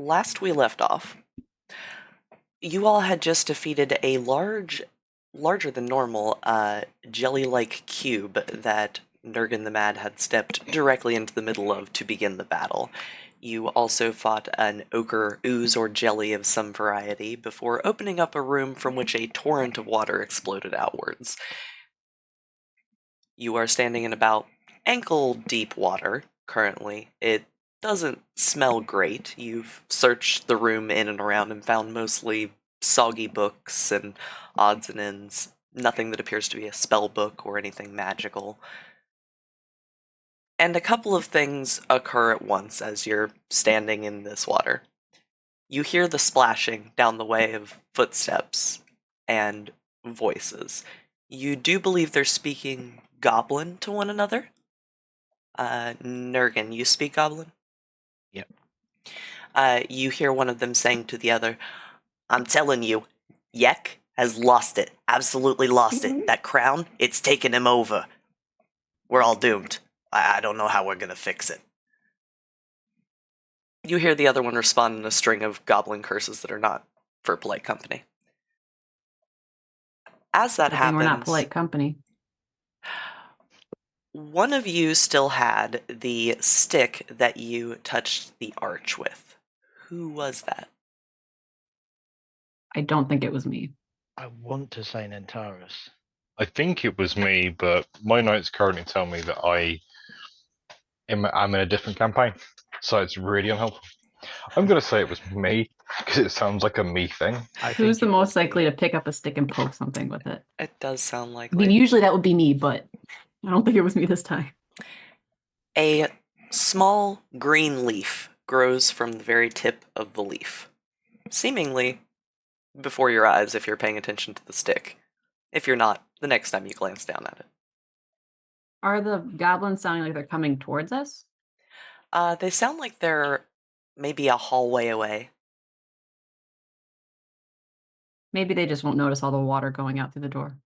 last we left off, you all had just defeated a larger than normal, jelly-like cube that Nurgan the Mad had stepped directly into the middle of to begin the battle. You also fought an ochre ooze or jelly of some variety before opening up a room from which a torrent of water exploded outwards. You are standing in about ankle-deep water currently. It doesn't smell great. You've searched the room in and around and found mostly soggy books and odds and ends. Nothing that appears to be a spell book or anything magical. And a couple of things occur at once as you're standing in this water. You hear the splashing down the way of footsteps and voices. You do believe they're speaking Goblin to one another. Nurgan, you speak Goblin? Yep. You hear one of them saying to the other, I'm telling you, Yek has lost it. Absolutely lost it. That crown, it's taken him over. We're all doomed. I don't know how we're gonna fix it. You hear the other one respond in a string of goblin curses that are not for polite company. As that Good thing we're not happens, polite company. one of you still had the stick that you touched the arch with. Who was that? I don't think it was me. I want to say Nantaris. I think it was me, but my notes currently tell me that I'm in a different campaign, so it's really unhelpful. I'm going to say it was me, because it sounds like a me thing. Who's the most likely to pick up a stick and poke something with it? It does sound I likely. mean, usually that would be me, but I don't think it was me this time. A small green leaf grows from the very tip of the leaf, seemingly before your eyes if you're paying attention to the stick. If you're not, the next time you glance down at it. Are the goblins sounding like they're coming towards us? They sound like they're maybe a hallway away. Maybe they just won't notice all the water going out through the door.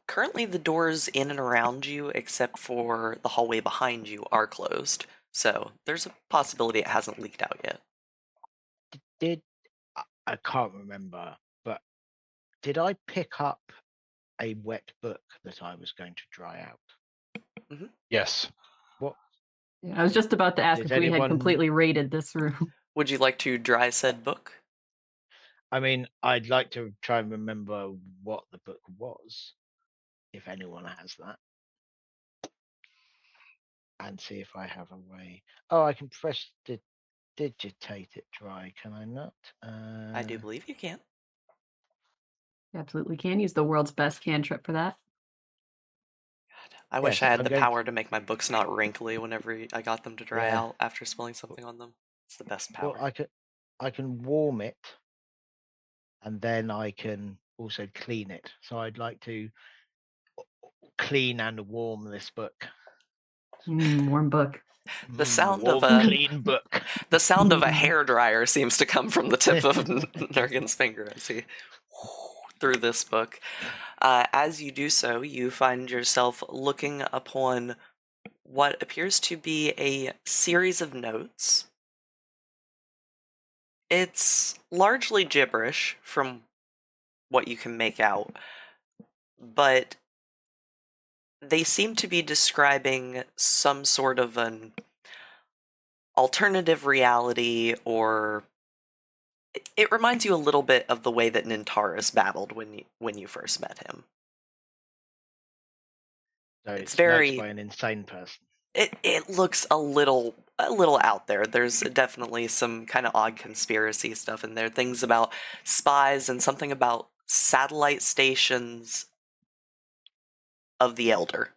Currently the doors in and around you, except for the hallway behind you, are closed. So there's a possibility it hasn't leaked out yet. I can't remember, but did I pick up a wet book that I was going to dry out? Mm-hmm. Yes. What? Yeah, I was just about to ask Did if we had anyone- completely raided this room. Would you like to dry said book? I mean, I'd like to try and remember what the book was, if anyone has that. And see if I have a way. Oh, I can press the digitate it dry, can I not? I do believe you can. You absolutely can use the world's best cantrip for that. I wish Yes, I had I'm the going power to make my books not wrinkly whenever I got them to dry Yeah. out after spilling something on them. It's the best power. Well, I can warm it, and then I can also clean it. So I'd like to clean and warm this book. Warm book. The sound of Warm, a clean book. the sound of a hairdryer seems to come from the tip of Nurgan's finger as he through this book. As you do so, you find yourself looking upon what appears to be a series of notes. It's largely gibberish from what you can make out, but they seem to be describing some sort of an alternative reality, or it reminds you a little bit of the way that Nintaris battled when you first met him. So It's it's very notes by an insane person. It looks a little out there. There's definitely some kind of odd conspiracy stuff in there. Things about spies and something about satellite stations of the Elder.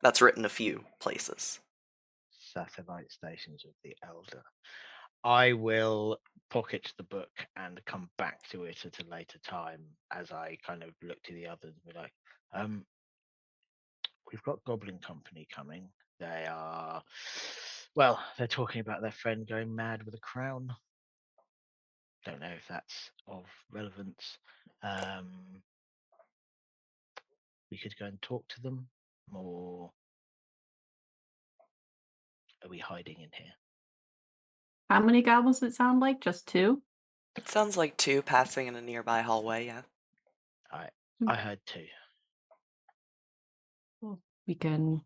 That's written a few places. Satellite stations of the Elder. I will pocket the book and come back to it at a later time as I kind of look to the others and be like, we've got Goblin Company coming. They are, well, they're talking about their friend going mad with a crown. Don't know if that's of relevance. We could go and talk to them, or are we hiding in here? How many goblins did it sound like? Just 2? It sounds like 2 passing in a nearby hallway, yeah. I heard 2. Well, we can.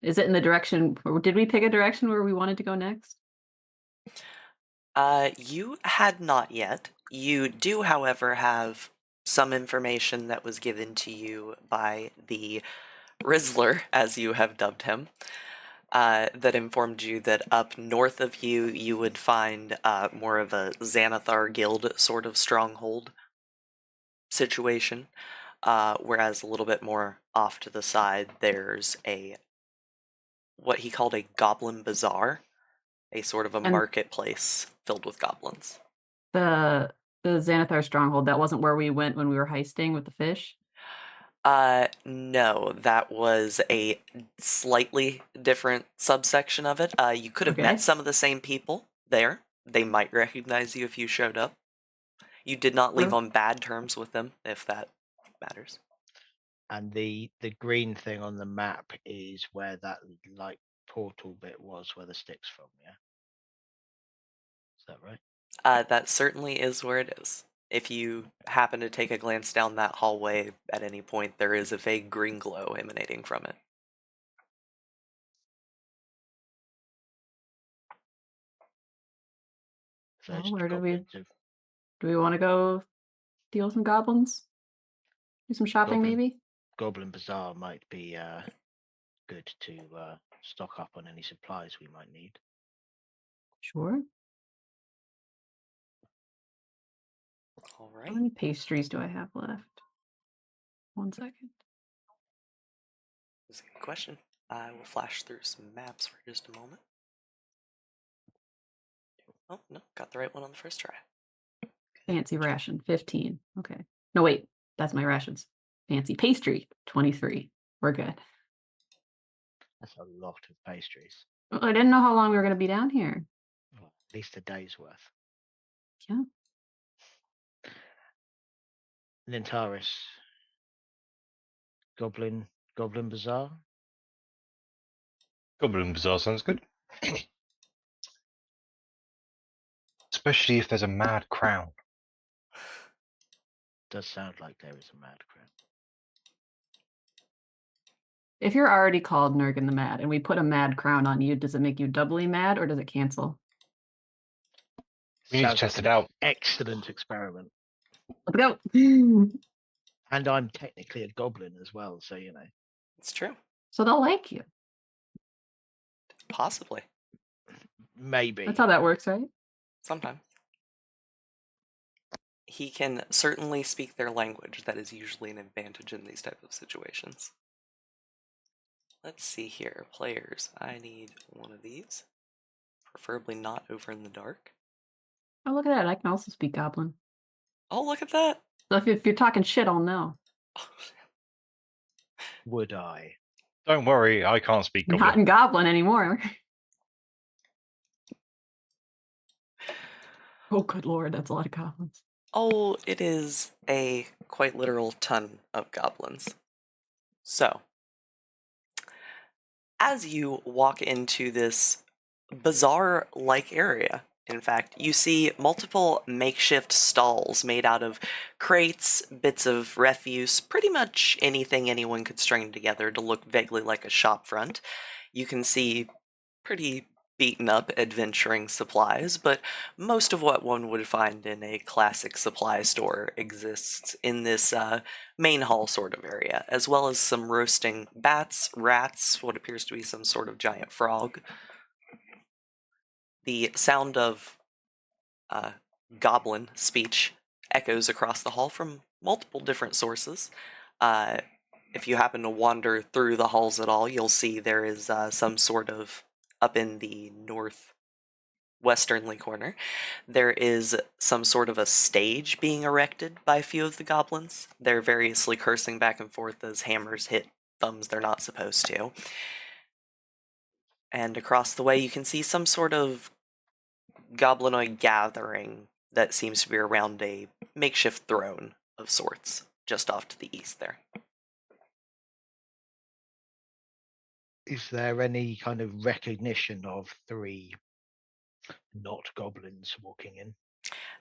Is it in the direction, or did we pick a direction where we wanted to go next? You had not yet. You do, however, have some information that was given to you by the Rizzler, as you have dubbed him, that informed you that up north of you, you would find more of a Xanathar Guild sort of stronghold situation, whereas a little bit more off to the side, there's what he called a Goblin Bazaar, a sort of a And- marketplace filled with goblins. The Xanathar stronghold, that wasn't where we went when we were heisting with the fish? No, that was a slightly different subsection of it. You could have Okay. met some of the same people there. They might recognize you if you showed up. You did not leave Sure. on bad terms with them, if that matters. And the green thing on the map is where that like portal bit was, where the stick's from. Yeah, is that right? That certainly is where it is. If you happen to take a glance down that hallway at any point, there is a vague green glow emanating from it. So Well, it's where do goblins of we want to go deal some goblins? Do some shopping, Goblin. maybe? Goblin Bazaar might be good to stock up on any supplies we might need. Sure. All How right. many pastries do I have left? 1 second. That's a good question. I will flash through some maps for just a moment. Oh, no, got the right one on the first try. Fancy ration, 15. Okay. No, wait, that's my rations. Fancy pastry, 23. We're good. That's a lot of pastries. Well, I didn't know how long we were going to be down here. Well, at least a day's worth. Yeah. Lintaris. Goblin Bazaar. Goblin Bazaar sounds good. Especially if there's a mad crown. Does sound like there is a mad crown. If you're already called Nurgan the Mad and we put a mad crown on you, does it make you doubly mad or does it cancel? We need to Sounds test like it an out. excellent experiment. Let's go. And I'm technically a goblin as well, so you know. It's true. So they'll like you. Possibly. Maybe. That's how that works, right? Sometimes. He can certainly speak their language. That is usually an advantage in these type of situations. Let's see here. Players, I need one of these. Preferably not over in the dark. Oh, look at that. I can also speak Goblin. Oh, look at that! So if you're talking shit, I'll know. Would I? Don't worry, I can't speak Not Goblin. in Goblin anymore. Oh, good lord, that's a lot of goblins. Oh, it is a quite literal ton of goblins. So, as you walk into this bazaar-like area, in fact, you see multiple makeshift stalls made out of crates, bits of refuse, pretty much anything anyone could string together to look vaguely like a shop front. You can see pretty beaten up adventuring supplies, but most of what one would find in a classic supply store exists in this main hall sort of area, as well as some roasting bats, rats, what appears to be some sort of giant frog. The sound of goblin speech echoes across the hall from multiple different sources. If you happen to wander through the halls at all, you'll see there is some sort of, up in the northwesternly corner, there is some sort of a stage being erected by a few of the goblins. They're variously cursing back and forth as hammers hit thumbs they're not supposed to. And across the way, you can see some sort of goblinoid gathering that seems to be around a makeshift throne of sorts, just off to the east there. Is there any kind of recognition of 3 not goblins walking in.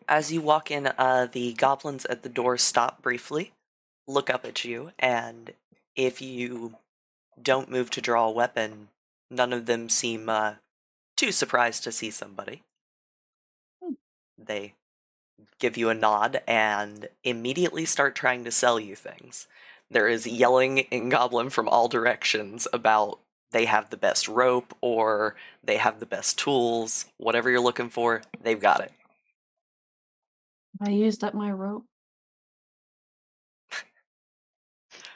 As you walk in, the goblins at the door stop briefly, look up at you, and if you don't move to draw a weapon, none of them seem too surprised to see somebody. Hmm. They give you a nod and immediately start trying to sell you things. There is yelling in Goblin from all directions about they have the best rope or they have the best tools. Whatever you're looking for, they've got it. I used up my rope.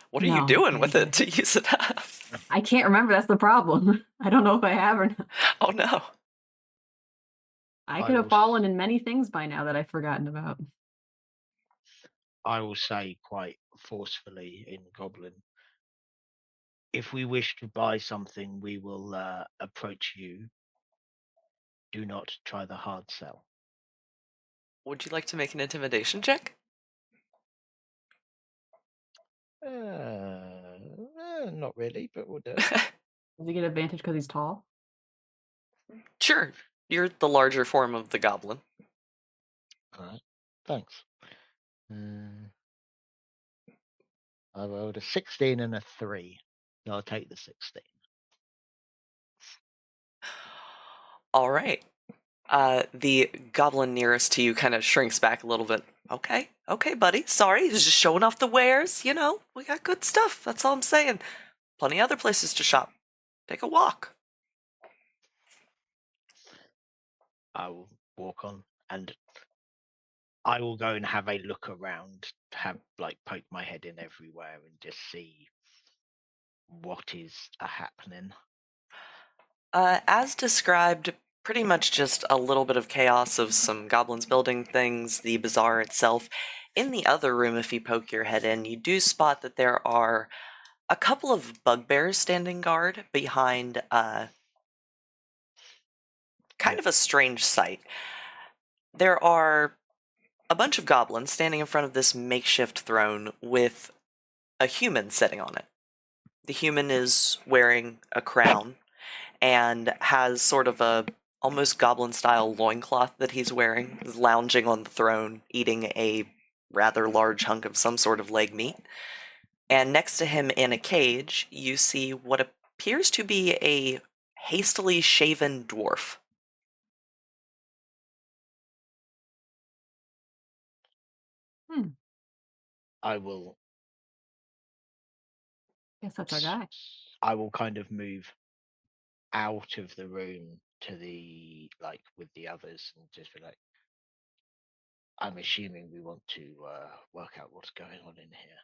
What are you No, doing okay, with okay. it to use it up? I can't remember. That's the problem. I don't know if I have or not. Oh no. I I could have will fallen in many things by now that I've forgotten about. I will say quite forcefully in Goblin, if we wish to buy something, we will approach you. Do not try the hard sell. Would you like to make an intimidation check? Not really, but we'll do it. Does he get advantage because he's tall? Sure. You're the larger form of the goblin. All right, thanks. I rolled a 16 and a 3. So I'll take the 16. All right. The goblin nearest to you kind of shrinks back a little bit. Okay, buddy. Sorry, he's just showing off the wares. You know, we got good stuff. That's all I'm saying. Plenty other places to shop. Take a walk. I will walk on and I will go and have a look around, poke my head in everywhere and just see what is happening. As described, pretty much just a little bit of chaos of some goblins building things, the bazaar itself. In the other room, if you poke your head in, you do spot that there are a couple of bugbears standing guard behind kind of a strange sight. There are a bunch of goblins standing in front of this makeshift throne with a human sitting on it. The human is wearing a crown and has sort of a almost goblin style loincloth that he's wearing, is lounging on the throne, eating a rather large hunk of some sort of leg meat. And next to him in a cage, you see what appears to be a hastily shaven dwarf. I will Guess that's our guy. I will kind of move out of the room to the with the others and just be like, I'm assuming we want to work out what's going on in here.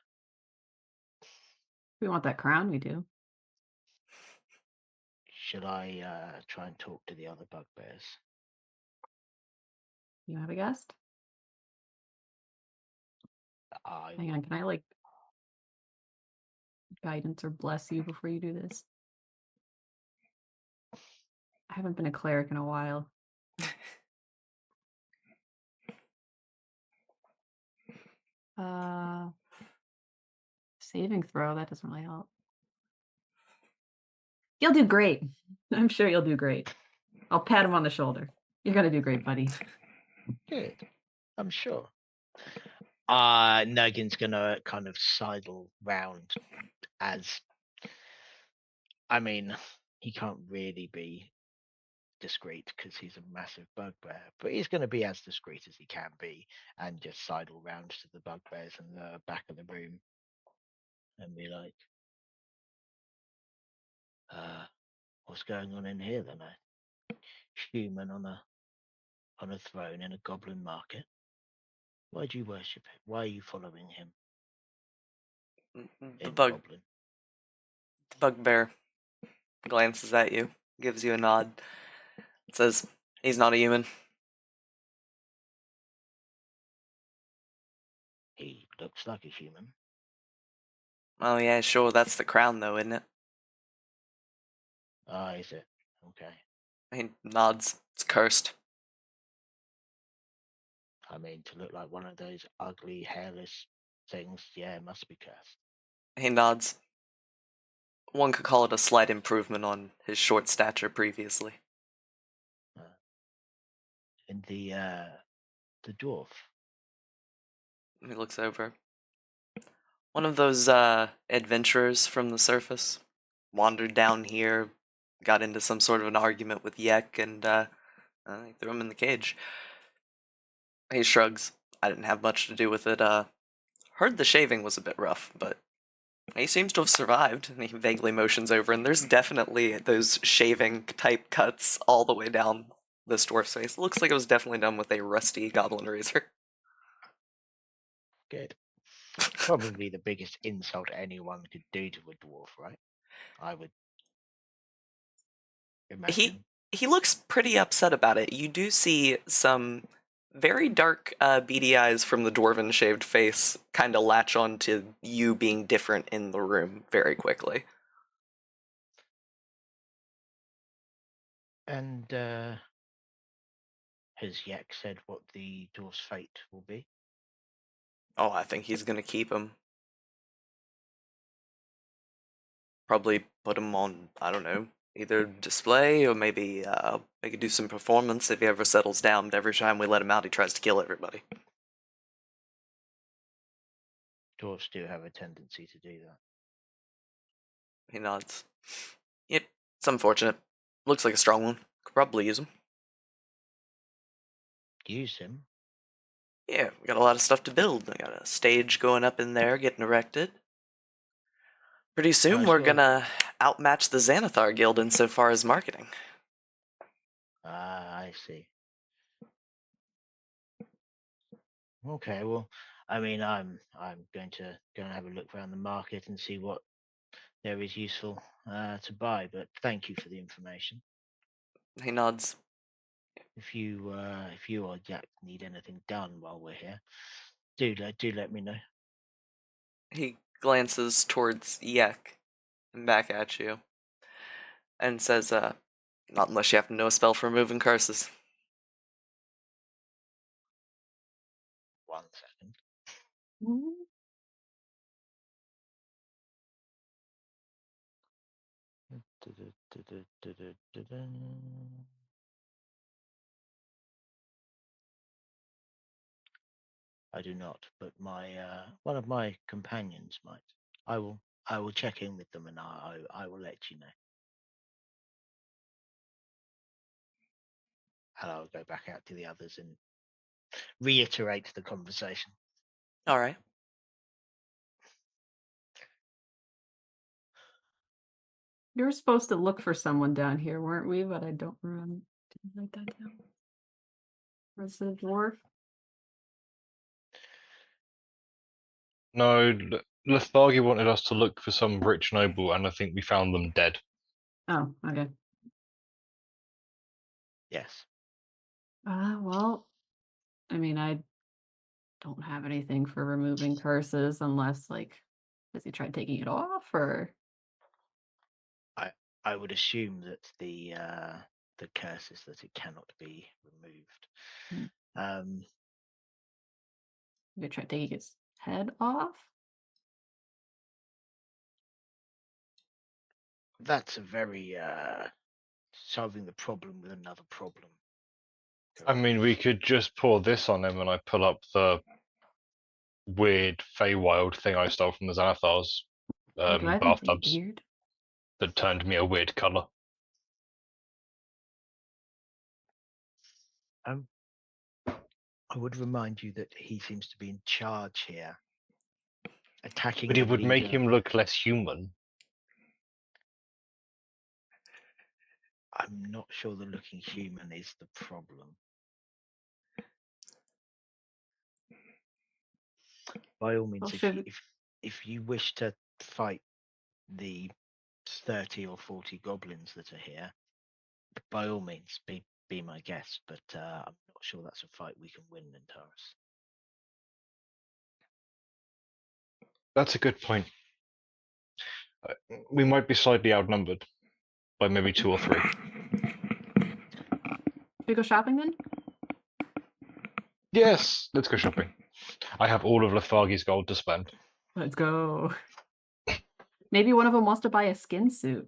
We want that crown, we do. Should I try and talk to the other bugbears? You have a guest? Hang on, can I guidance or bless you before you do this? I haven't been a cleric in a while. Saving throw, that doesn't really help. You'll do great. I'm sure you'll do great. I'll pat him on the shoulder. You're gonna do great, buddy. Good. I'm sure. Nergin's gonna kind of sidle round as he can't really be discreet because he's a massive bugbear, but he's going to be as discreet as he can be and just sidle round to the bugbears in the back of the room and be like, what's going on in here then? A human on a throne in a goblin market? Why do you worship him? Why are you following him? The In goblin. bugbear glances at you, gives you a nod, says, he's not a human. He looks like a human. Oh yeah, sure, that's the crown though, isn't it? Ah, is it? Okay. He nods. It's cursed. To look like one of those ugly, hairless things, yeah, it must be cursed. He nods. One could call it a slight improvement on his short stature previously. in the dwarf. He looks over. One of those adventurers from the surface wandered down here, got into some sort of an argument with Yek, and they threw him in the cage. He shrugs. I didn't have much to do with it. Heard the shaving was a bit rough, but he seems to have survived. And he vaguely motions over, and there's definitely those shaving type cuts all the way down this dwarf's face. Looks like it was definitely done with a rusty goblin razor. Good. Probably the biggest insult anyone could do to a dwarf, right? I would imagine. He looks pretty upset about it. You do see some very dark, beady eyes from the dwarven shaved face kind of latch on to you being different in the room very quickly. And has Yak said what the dwarf's fate will be? Oh, I think he's gonna keep him. Probably put him on, I don't know, either display or maybe we could do some performance if he ever settles down. But every time we let him out, he tries to kill everybody. Dwarfs do have a tendency to do that. He nods. Yep, it's unfortunate. Looks like a strong one. Could probably use him. Use him? Yeah, we got a lot of stuff to build. We got a stage going up in there, getting erected. Pretty soon, Nice we're work. gonna outmatch the Xanathar Guild insofar as marketing. Ah, I see. Okay, well, I mean, I'm going to go and have a look around the market and see what there is useful to buy. But thank you for the information. He nods. If you or Jack need anything done while we're here, do let me know. He glances towards Yek and back at you and says, not unless you happen to know a spell for removing curses. 1 second. Mm. I do not, but my one of my companions might. I will check in with them and I will let you know. And I'll go back out to the others and reiterate the conversation. All right. You were supposed to look for someone down here, weren't we? But I don't remember. Didn't write that down. Was the dwarf? No, Lethargy wanted us to look for some rich noble, and I think we found them dead. Oh, okay. Yes. Well, I mean, I don't have anything for removing curses unless, like, has he tried taking it off or? I would assume that the curse is that it cannot be removed. Have you tried taking his head off? That's a very solving the problem with another problem. I mean, we could just pour this on him, and I pull up the weird Feywild thing I stole from the Xanathars Do I have anything bathtubs weird? that turned me a weird colour. I would remind you that he seems to be in charge here. Attacking But it the would make leader. him look less human. I'm not sure the looking human is the problem. By all means, Well, if you wish to fight the 30 or 40 goblins that are here, by all means, be my guest. But I'm not sure that's a fight we can win in Taurus. That's a good point. We might be slightly outnumbered by maybe 2 or 3. should we go shopping then? Yes, let's go shopping. I have all of Lethargy's gold to spend. Let's go. Maybe one of them wants to buy a skin suit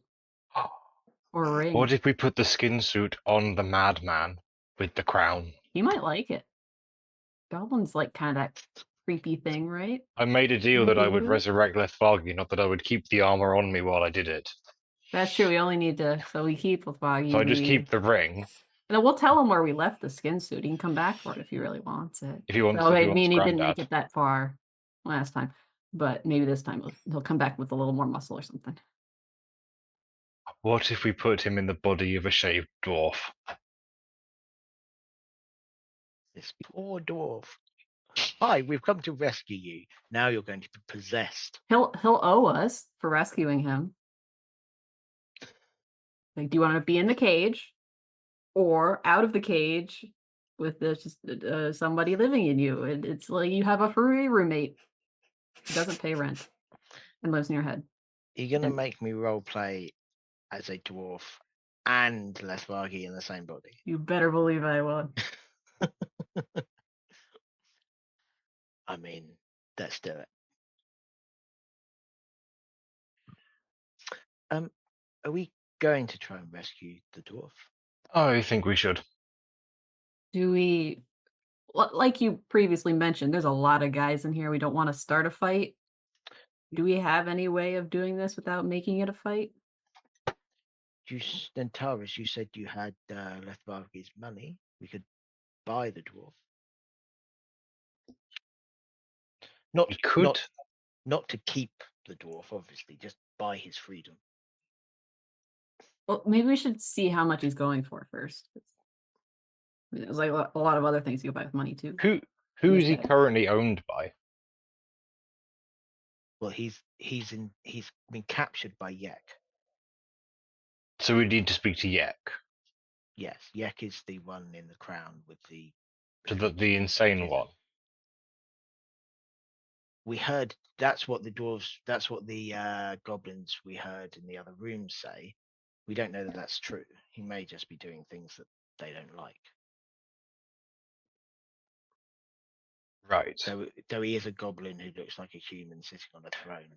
or a ring. What if we put the skin suit on the madman with the crown? He might like it. Goblins like kind of that creepy thing, right? I made a deal Wanna that be I would into it? resurrect Lethvargi, not that I would keep the armor on me while I did it. That's true. We only need to. So we keep with Foggy. So I And just we. keep the ring. And then we'll tell him where we left the skin suit. He can come back for it if he really wants it. If he wants, Oh, if he hey, me wants and he didn't make Grandad. it that far last time, but maybe this time he'll come back with a little more muscle or something. What if we put him in the body of a shaved dwarf? This poor dwarf. Hi, we've come to rescue you. Now you're going to be possessed. He'll owe us for rescuing him. Like, do you want to be in the cage or out of the cage with somebody living in you? It's like you have a free roommate who doesn't pay rent and lives in your head. You're going to And- make me role play as a dwarf and Lethvargi in the same body. You better believe I will. I mean, let's do it. Are we going to try and rescue the dwarf? I think we should. Do we, like you previously mentioned, there's a lot of guys in here. We don't want to start a fight. Do we have any way of doing this without making it a fight? Taurus, you said you had Lethvargi's money. We could buy the dwarf. Not, We could. not to keep the dwarf, obviously, just buy his freedom. Well, maybe we should see how much he's going for first. I mean, there's like a lot of other things you can buy with money too. Who is he Okay. currently owned by? Well, he's been captured by Yek. So we need to speak to Yek. Yes, Yek is the one in the crown with the. To the insane one. We heard that's what the dwarves, that's what the goblins we heard in the other room say. We don't know that that's true. He may just be doing things that they don't like. Right. So, though he is a goblin who looks like a human sitting on a throne,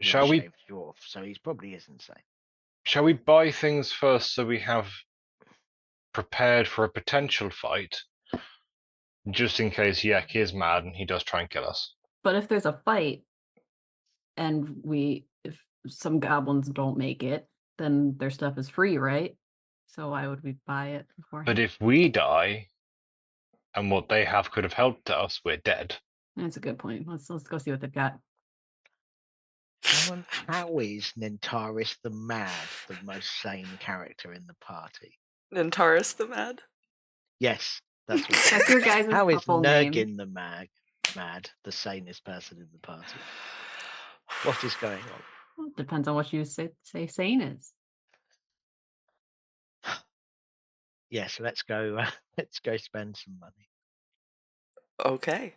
Shall we? shaved dwarf, so he's probably is insane. Shall we buy things first so we have prepared for a potential fight, just in case Yek is mad and he does try and kill us? But if there's a fight and if some goblins don't make it, then their stuff is free, right? So why would we buy it before? But if we die, and what they have could have helped us, we're dead. That's a good point. Let's go see what they've got. How is Nentaris the Mad the most sane character in the party? Nantaris the Mad? Yes, that's what. That's your guys' How is couple name. Nurgin the Mad the sanest person in the party? What is going on? Well, it depends on what you say sane is. Yes, let's go. Let's go spend some money. Okay.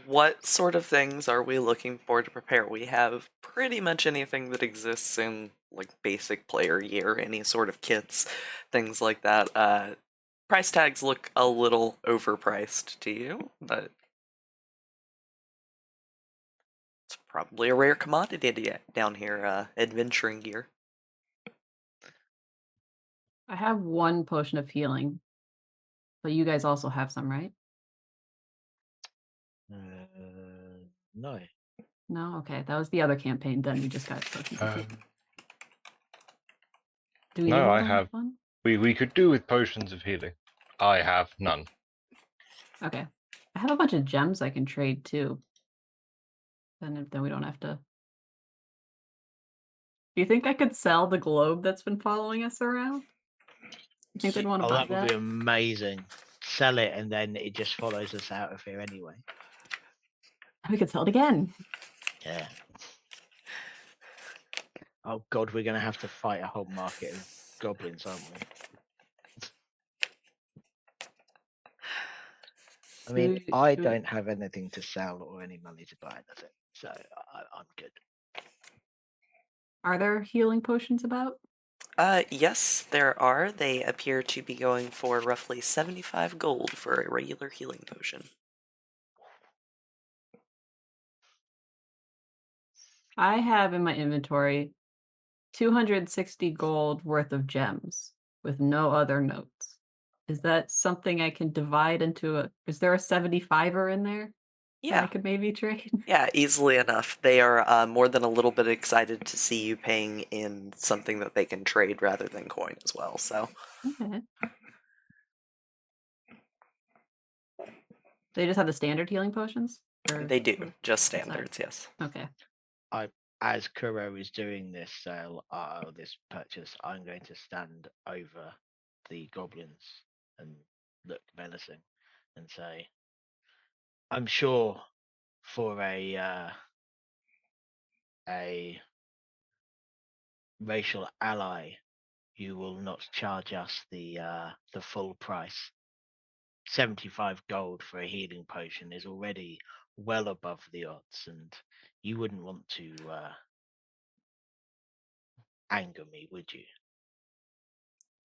What sort of things are we looking for to prepare? We have pretty much anything that exists in like basic player gear, any sort of kits, things like that. Price tags look a little overpriced to you, but it's probably a rare commodity down here, adventuring gear. I have one potion of healing, but you guys also have some, right? No. No? Okay, that was the other campaign. Then we just got potions of healing. Do we need No, more I than have. one? We could do with potions of healing. I have none. Okay. I have a bunch of gems I can trade too. Then we don't have to. Do you think I could sell the globe that's been following us around? You think they'd want to buy that would be amazing. Sell it, and then it just follows us out of here anyway. We could sell it again. Yeah. Oh God, we're gonna have to fight a whole market of goblins, aren't we? I mean, I don't have anything to sell or any money to buy anything, so I'm good. Are there healing potions about? Yes, there are. They appear to be going for roughly 75 gold for a regular healing potion. I have in my inventory 260 gold worth of gems with no other notes. Is that something I can divide into a? Is there a 75er in there that I Yeah, could maybe trade? yeah, easily enough. They are more than a little bit excited to see you paying in something that they can trade rather than coin as well. So Okay. They just have the standard healing potions, or they do just what's that? standards, yes. Okay. As Kuro is doing this sale, this purchase, I'm going to stand over the goblins and look menacing and say, "I'm sure for a racial ally, you will not charge us the full price. 75 gold for a healing potion is already well above the odds, and you wouldn't want to anger me, would you?"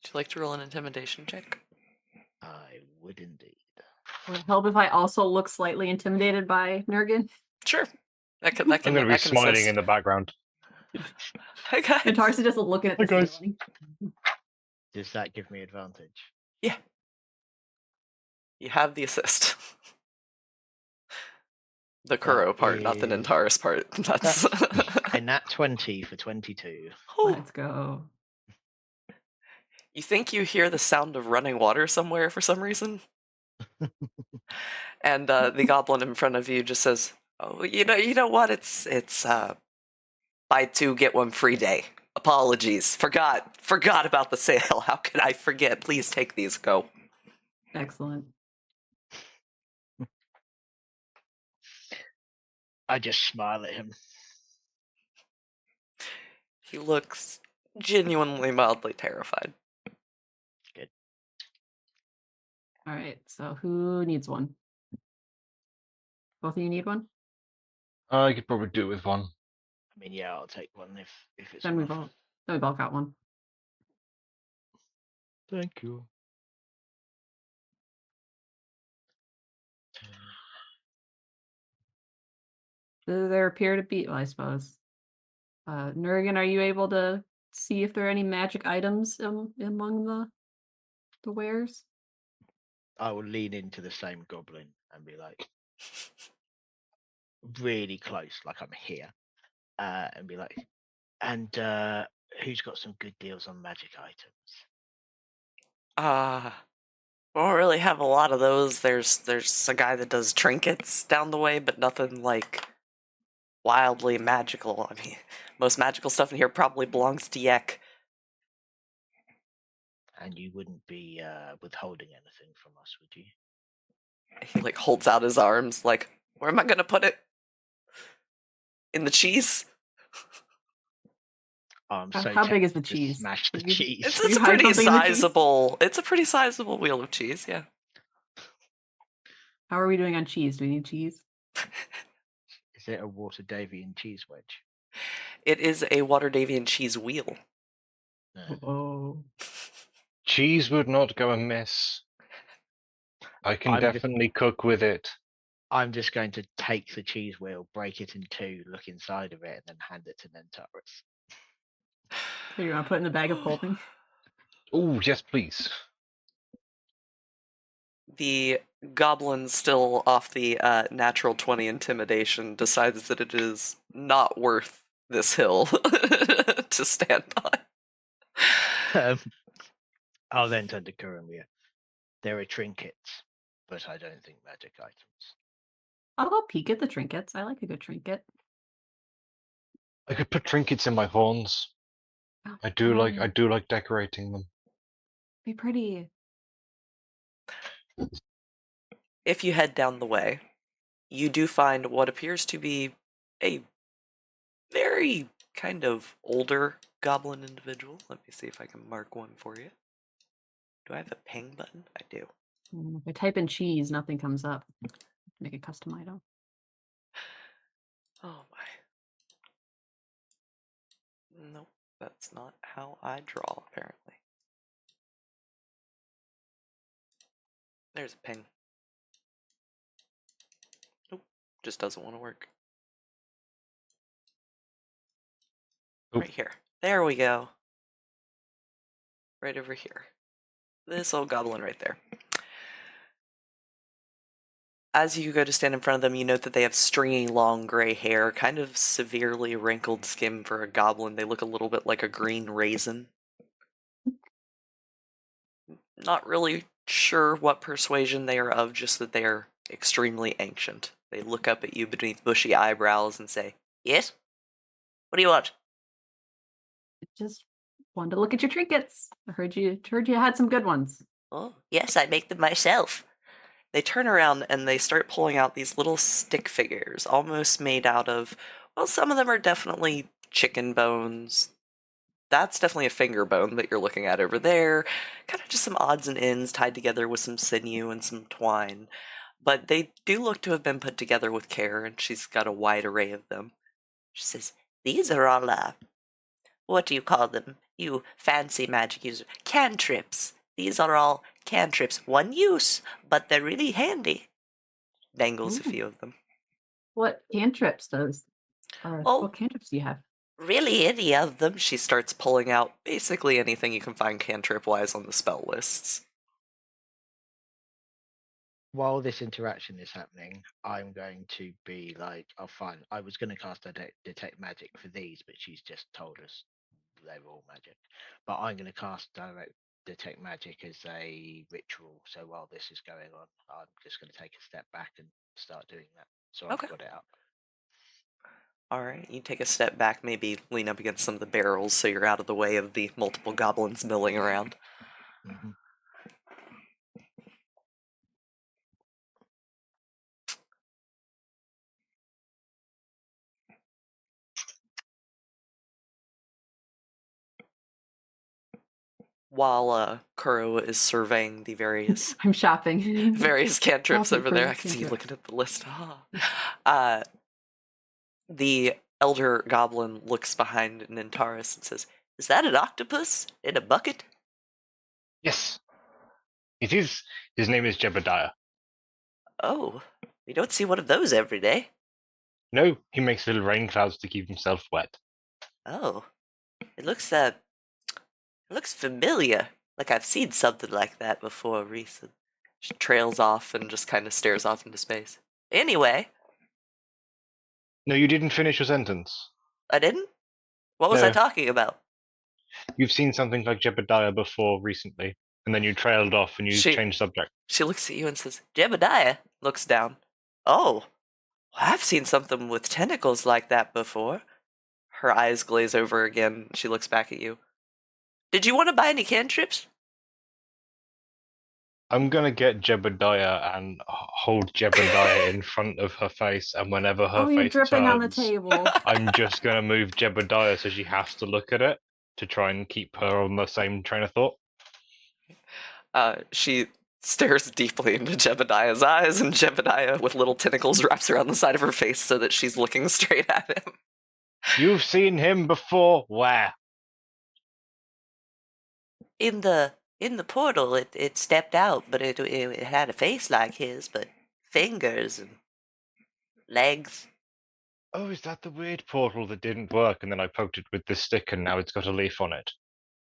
Would you like to roll an intimidation check? I would indeed. Would it help if I also look slightly intimidated by Nurgan? Sure. That can I'm going to be smiling assist. in the background. Hi guys. And Tarsa just looking at Hi, the guys. ceiling. Does that give me advantage? Yeah. You have the assist. The Kuro part, not the Is Nintaris part. That's a nat 20 for 22. Let's go. You think you hear the sound of running water somewhere for some reason? And the goblin in front of you just says, "Oh, you know what? It's buy two get one free day. Apologies, forgot about the sale. How could I forget? Please take these. Go." Excellent. I just smile at him. He looks genuinely mildly terrified. Good. All right. So who needs one? Both of you need one? I could probably do it with one. I mean, yeah, I'll take one if it's Then enough. we've all got one. Thank you. There appear to be, well, I suppose. Nurgan, are you able to see if there are any magic items among the wares? I will lean into the same goblin and be like, really close, like I'm here, and be like, and who's got some good deals on magic items? We don't really have a lot of those. There's a guy that does trinkets down the way, but nothing like wildly magical. I mean, most magical stuff in here probably belongs to Yek. And you wouldn't be withholding anything from us, would you? He like holds out his arms, like, where am I gonna put it? In the cheese? Oh, I'm How- so how big is the tempted to cheese? smash the Can you- cheese. It's Can you a hide pretty something in the cheese? sizable. It's a pretty sizable wheel of cheese. Yeah. How are we doing on cheese? Do we need cheese? Is it a Water Davian cheese wedge? It is a Water Davian cheese wheel. No. Oh. Cheese would not go amiss. I can I'm just- definitely cook with it. I'm just going to take the cheese wheel, break it in two, look inside of it, and then hand it to Nentaris. So you want to put it in the bag of holding? Oh, yes, please. The goblin, still off the natural 20 intimidation, decides that it is not worth this hill to stand on. I'll then turn to Kurumia. There are trinkets, but I don't think magic items. I'll go peek at the trinkets. I like a good trinket. I could put trinkets in my horns. Oh, I do like decorating them. Be pretty. If you head down the way, you do find what appears to be a very kind of older goblin individual. Let me see if I can mark one for you. Do I have a ping button? I do. If I type in cheese, nothing comes up. Make a custom item. Oh my. Nope, that's not how I draw, apparently. There's a ping. Nope, just doesn't want to work. Oop. Right here. There we go. Right over here. This old goblin right there. As you go to stand in front of them, you note that they have stringy, long gray hair, kind of severely wrinkled skin for a goblin. They look a little bit like a green raisin. Not really sure what persuasion they are of, just that they are extremely ancient. They look up at you beneath bushy eyebrows and say, "Yes? What do you want?" Just wanted to look at your trinkets. I heard you had some good ones. "Oh, yes, I make them myself." They turn around and they start pulling out these little stick figures, almost made out of, well, some of them are definitely chicken bones. That's definitely a finger bone that you're looking at over there. Kind of just some odds and ends tied together with some sinew and some twine. But they do look to have been put together with care, and she's got a wide array of them. She says, "These are all, what do you call them? You fancy magic user. Cantrips. These are all cantrips. One use, but they're really handy." Dangles a Ooh. few of them. What cantrips Oh, what cantrips do you have? really any of them. She starts pulling out basically anything you can find cantrip-wise on the spell lists. While this interaction is happening, I'm going to be like, oh, fine. I was going to cast a detect magic for these, but she's just told us they're all magic. But I'm going to cast direct detect magic as a ritual. So while this is going on, I'm just going to take a step back and start doing that. So I've Okay. got it up. Alright, you take a step back, maybe lean up against some of the barrels so you're out of the way of the multiple goblins milling around. Mm-hmm. While Kuro is surveying the I'm shopping. various cantrips Shopping over for there, I this can see you cantrip. looking at the list. Uh, the elder goblin looks behind Nintaris and says, "Is that an octopus in a bucket?" Yes, it is. His name is Jebediah. "Oh, we don't see one of those every day." No, he makes little rain clouds to keep himself wet. "Oh, it looks familiar. Like I've seen something like that before recent." She trails off and just kind of stares off into space. "Anyway, No, you didn't finish your sentence. I didn't? What was I No, talking about?" you've seen something like Jebediah before recently, and then you trailed off and you She changed subject. she looks at you and says, "Jebediah," looks down. "Oh, I've seen something with tentacles like that before." Her eyes glaze over again. She looks back at you. "Did you want to buy any cantrips?" I'm gonna get Jebediah and hold Jebediah in front of her face, and whenever her Oh, you're face dripping on the turns, table. I'm just gonna move Jebediah so she has to look at it to try and keep her on the same train of thought. She stares deeply into Jebediah's eyes, and Jebediah, with little tentacles, wraps around the side of her face so that she's looking straight at him. You've seen him before? Where? In the portal, it stepped out, but it had a face like his, but fingers and legs. Oh, is that the weird portal that didn't work and then I poked it with this stick and now it's got a leaf on it?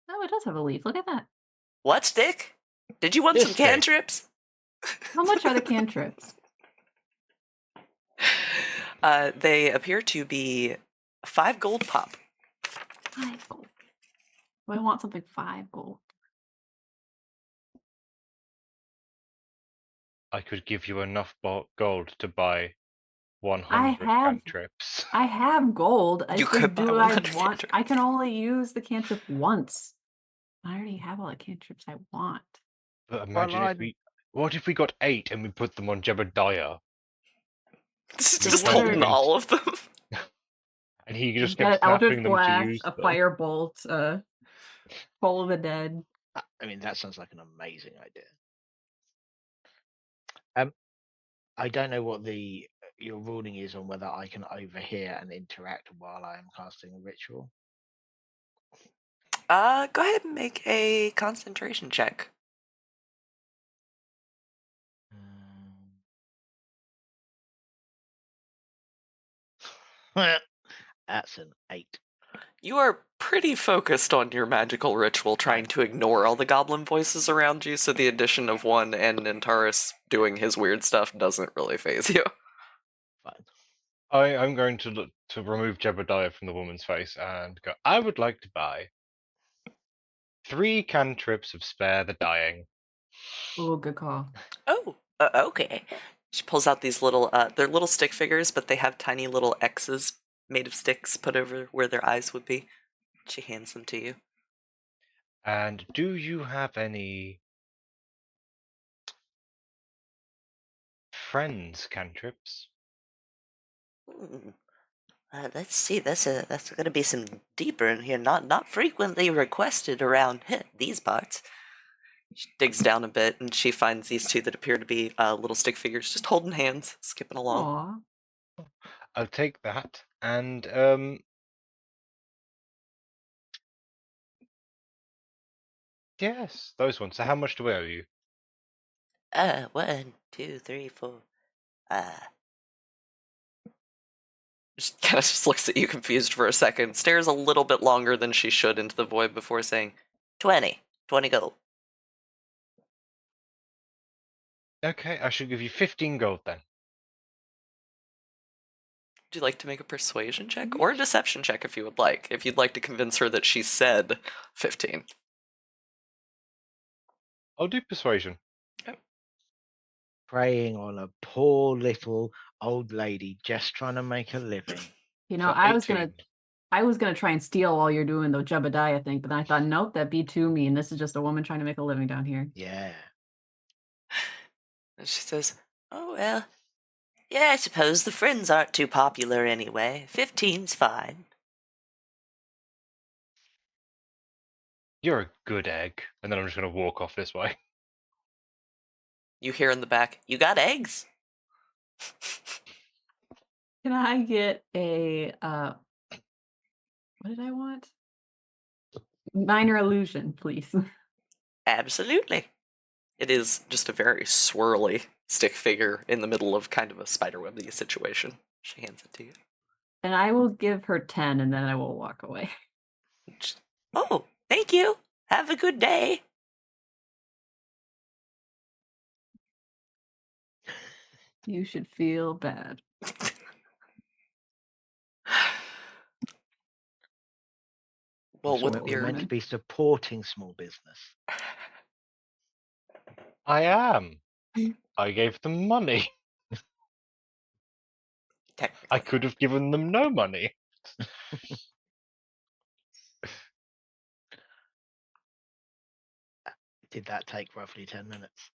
Oh, it does have a leaf. Look at that. What stick? Did you want This some stick. cantrips? How much are the cantrips? They appear to be 5 gold pop. 5 gold. I want something 5 gold. I could give you enough gold to buy I 100 have cantrips. I have gold. It's You just, could buy do I 100 want? I cantrips. can only use the cantrip once. I already have all the cantrips I want. But Well, imagine if what if we got 8 and we put them on Jebediah? We Just What don't are holding even, all of them. and he I've just got an kept Eldritch snapping them to Blast, use a them. Firebolt, a Toll of the Dead. I mean, that sounds like an amazing idea. I don't know what your ruling is on whether I can overhear and interact while I am casting a ritual. Go ahead and make a concentration check. That's an 8. You are pretty focused on your magical ritual, trying to ignore all the goblin voices around you, so the addition of one and Antares doing his weird stuff doesn't really faze you. Fine. I'm going to look to remove Jebediah from the woman's face and go, I would like to buy 3 cantrips of Spare the Dying. Oh, good call. Oh, okay. She pulls out these little, they're little stick figures, but they have tiny little X's made of sticks put over where their eyes would be. She hands them to you. And do you have any friends cantrips? Hmm. Let's see. That's going to be some deeper in here. Not frequently requested around these parts. She digs down a bit and she finds these 2 that appear to be little stick figures, just holding hands, skipping along. Aw. I'll take that. And yes, those ones. So how much do I owe you? 1, 2, 3, 4. She kind of just looks at you confused for a second, stares a little bit longer than she should into the void before saying, 20 gold. Okay, I should give you 15 gold then. Would you like to make a persuasion check or a deception check if you would like? If you'd like to convince her that she said 15. I'll do persuasion. Preying on a poor little old lady just trying to make a living. You know, For I was 18. gonna try and steal while you're doing the Jebediah thing, but then I thought, nope, that'd be too mean. This is just a woman trying to make a living down here. Yeah. And she says, oh, well, yeah, I suppose the friends aren't too popular anyway. 15's fine. You're a good egg. And then I'm just going to walk off this way. You hear in the back, you got eggs? Can I get a what did I want? Minor illusion, please. Absolutely. It is just a very swirly stick figure in the middle of kind of a spiderwebby situation. She hands it to you. And I will give her 10 and then I will walk away. Oh, thank you. Have a good day. You should feel bad. Well, So with we're your meant to be supporting small business. I am. I gave them money. I technically, could have given them no money. Did that take roughly 10 minutes?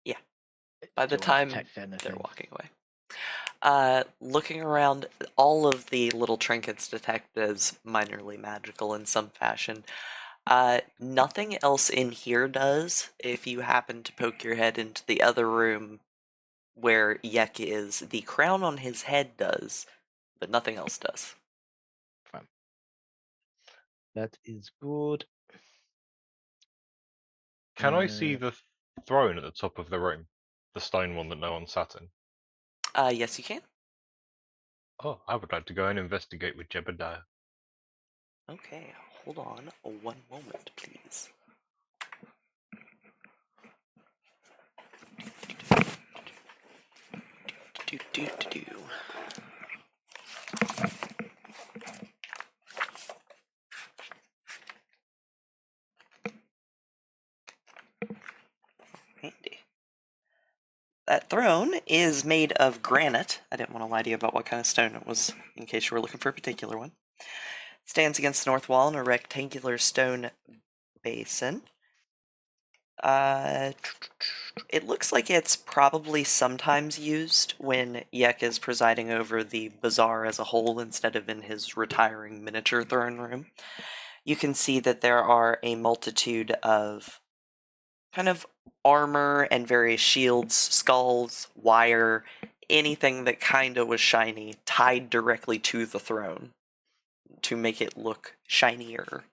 yeah. By the Do I time detect they're anything? walking away. Looking around, all of the little trinkets detect as minorly magical in some fashion. Nothing else in here does. If you happen to poke your head into the other room where Yek is, the crown on his head does, but nothing else does. Fine. That is good. Can I see the throne at the top of the room? The stone one that no one sat in? Yes, you can. Oh, I would like to go and investigate with Jebediah. Okay, hold on one moment, please. Do. Handy. That throne is made of granite. I didn't want to lie to you about what kind of stone it was, in case you were looking for a particular one. It stands against the north wall in a rectangular stone basin. It looks like it's probably sometimes used when Yek is presiding over the bazaar as a whole instead of in his retiring miniature throne room. You can see that there are a multitude of kind of armor and various shields, skulls, wire, anything that kinda was shiny tied directly to the throne to make it look shinier.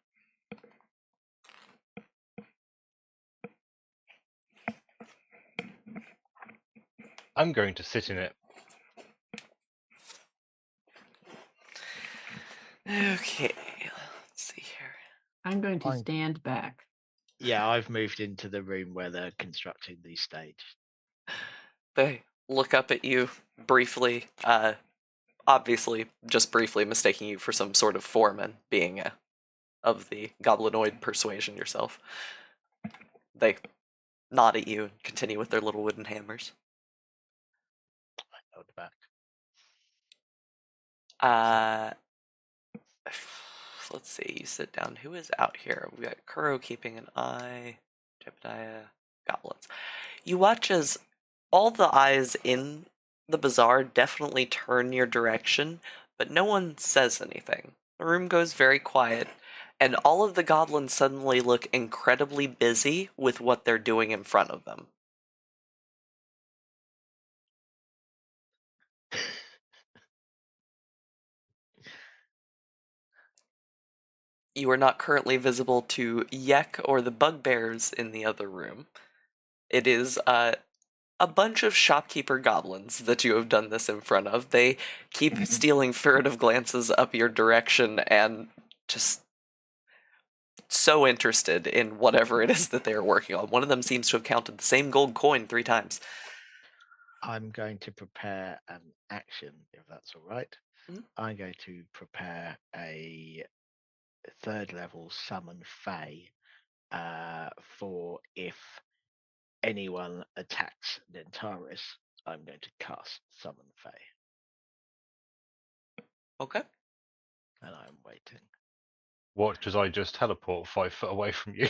I'm going to sit in it. Okay, I'm going to I'm- stand back. Yeah, I've moved into the room where they're constructing the stage. They look up at you briefly, obviously just briefly mistaking you for some sort of foreman, being of the goblinoid persuasion yourself. They nod at you and continue with their little wooden hammers. I nod back. Let's see, you sit down. Who is out here? We got Kuro keeping an eye, Jebediah, goblins. You watch as all the eyes in the bazaar definitely turn your direction, but no one says anything. The room goes very quiet, and all of the goblins suddenly look incredibly busy with what they're doing in front of them. You are not currently visible to Yek or the bugbears in the other room. It is a bunch of shopkeeper goblins that you have done this in front of. They keep stealing furtive glances up your direction and just so interested in whatever it is that they're working on. One of them seems to have counted the same gold coin 3 times. I'm going to prepare an action, if that's all right. Mhm. I'm going to prepare a 3rd level summon Fae for if anyone attacks Dentaris, I'm going to cast Summon Fae, Okay. and I'm waiting. Watch as I just teleport 5 foot away from you.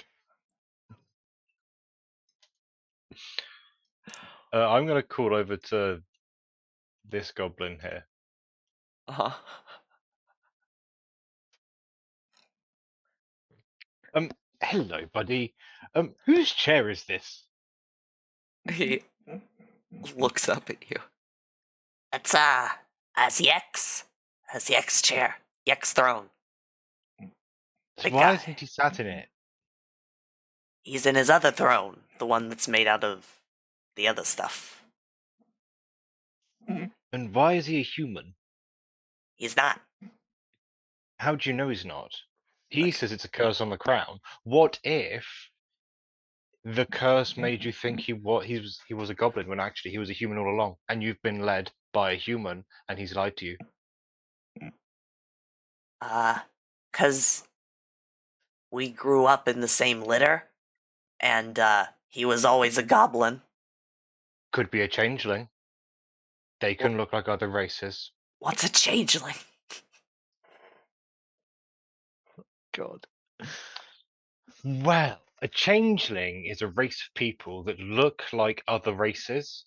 I'm going to call over to this goblin here. Uh-huh. Hello, buddy. Whose chair is this? He looks up at you. That's that's Yek's chair, Yek's throne. Big Why guy. isn't he sat in it? He's in his other throne, the one that's made out of the other stuff. And why is he a human? He's not. How do you know he's not? He Look, says it's a curse on the crown. What if the curse made you think he was a goblin when actually he was a human all along, and you've been led by a human and he's lied to you? 'cause we grew up in the same litter, and he was always a goblin. Could be a changeling. They can look like other races. What's a changeling? God. Well, a changeling is a race of people that look like other races.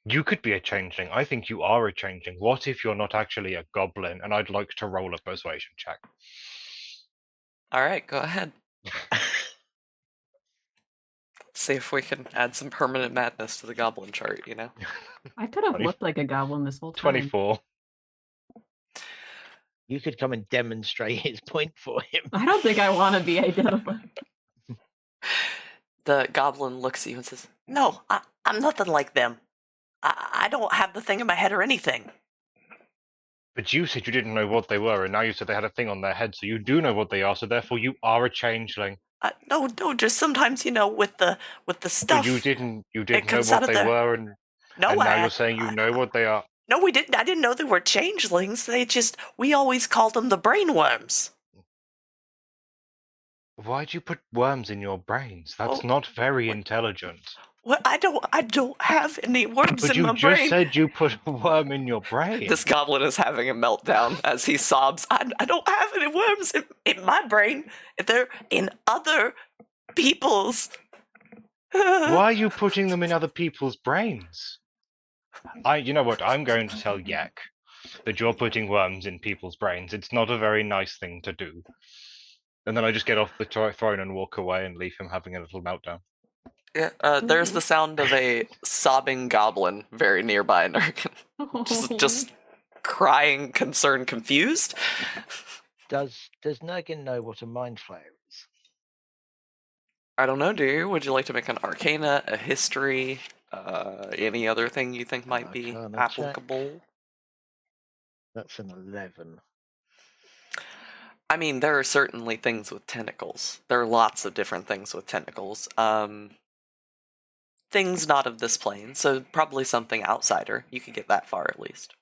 You could be a changeling. I think you are a changeling. What if you're not actually a goblin? And I'd like to roll a persuasion check. All right, go ahead. See if we can add some permanent madness to the goblin chart, you know? I could have 20 looked like a goblin this whole time. 24. You could come and demonstrate his point for him. I don't think I want to be identified. The goblin looks at you and says, No, I'm nothing like them. I don't have the thing in my head or anything. But you said you didn't know what they were, and now you said they had a thing on their head, so you do know what they are, so therefore you are a changeling. No, just sometimes, with the But stuff. you didn't know comes out what of they their- were, and No, now you're saying you know what they are. No, we didn't. I didn't know they were changelings. We always called them the brainworms. Why'd you put worms in your brains? That's Oh, not very intelligent. Well, I don't have any worms But in my you just brain. said you put a worm in your brain. this goblin is having a meltdown as he sobs. I don't have any worms in my brain. They're in other people's. Why are you putting them in other people's brains? You know what? I'm going to tell Yak that you're putting worms in people's brains. It's not a very nice thing to do. And then I just get off the throne and walk away and leave him having a little meltdown. Yeah, there's the sound of a sobbing goblin very nearby, Nurkin. just crying, concerned, confused. Does Nurgin know what a mind flayer is? I don't know, do you? Would you like to make an arcana, a history, any other thing you think might be Arcana check. applicable? That's an 11. I mean, there are certainly things with tentacles. There are lots of different things with tentacles. Things not of this plane, so probably something outsider. You could get that far at least.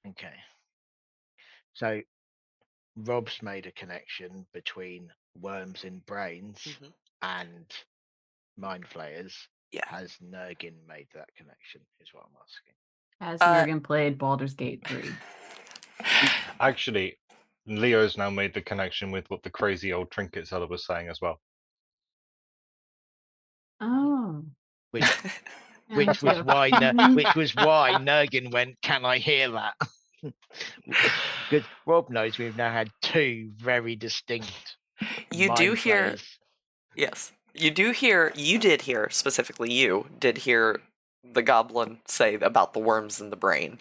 Okay. So Rob's made a connection between worms in brains Mhm. and mind flayers. Yeah. Has Nurgin made that connection? Is what I'm asking. Has Uh, Nurgen played Baldur's Gate 3? Actually, Leo's now made the connection with what the crazy old trinket seller was saying as well. Oh. Which Yeah, me which was too. why Nurgin went, "Can I hear that?" Because Rob knows we've now had two very distinct you do mind hear, flayers. yes, you did hear, specifically you did hear the goblin say about the worms in the brain.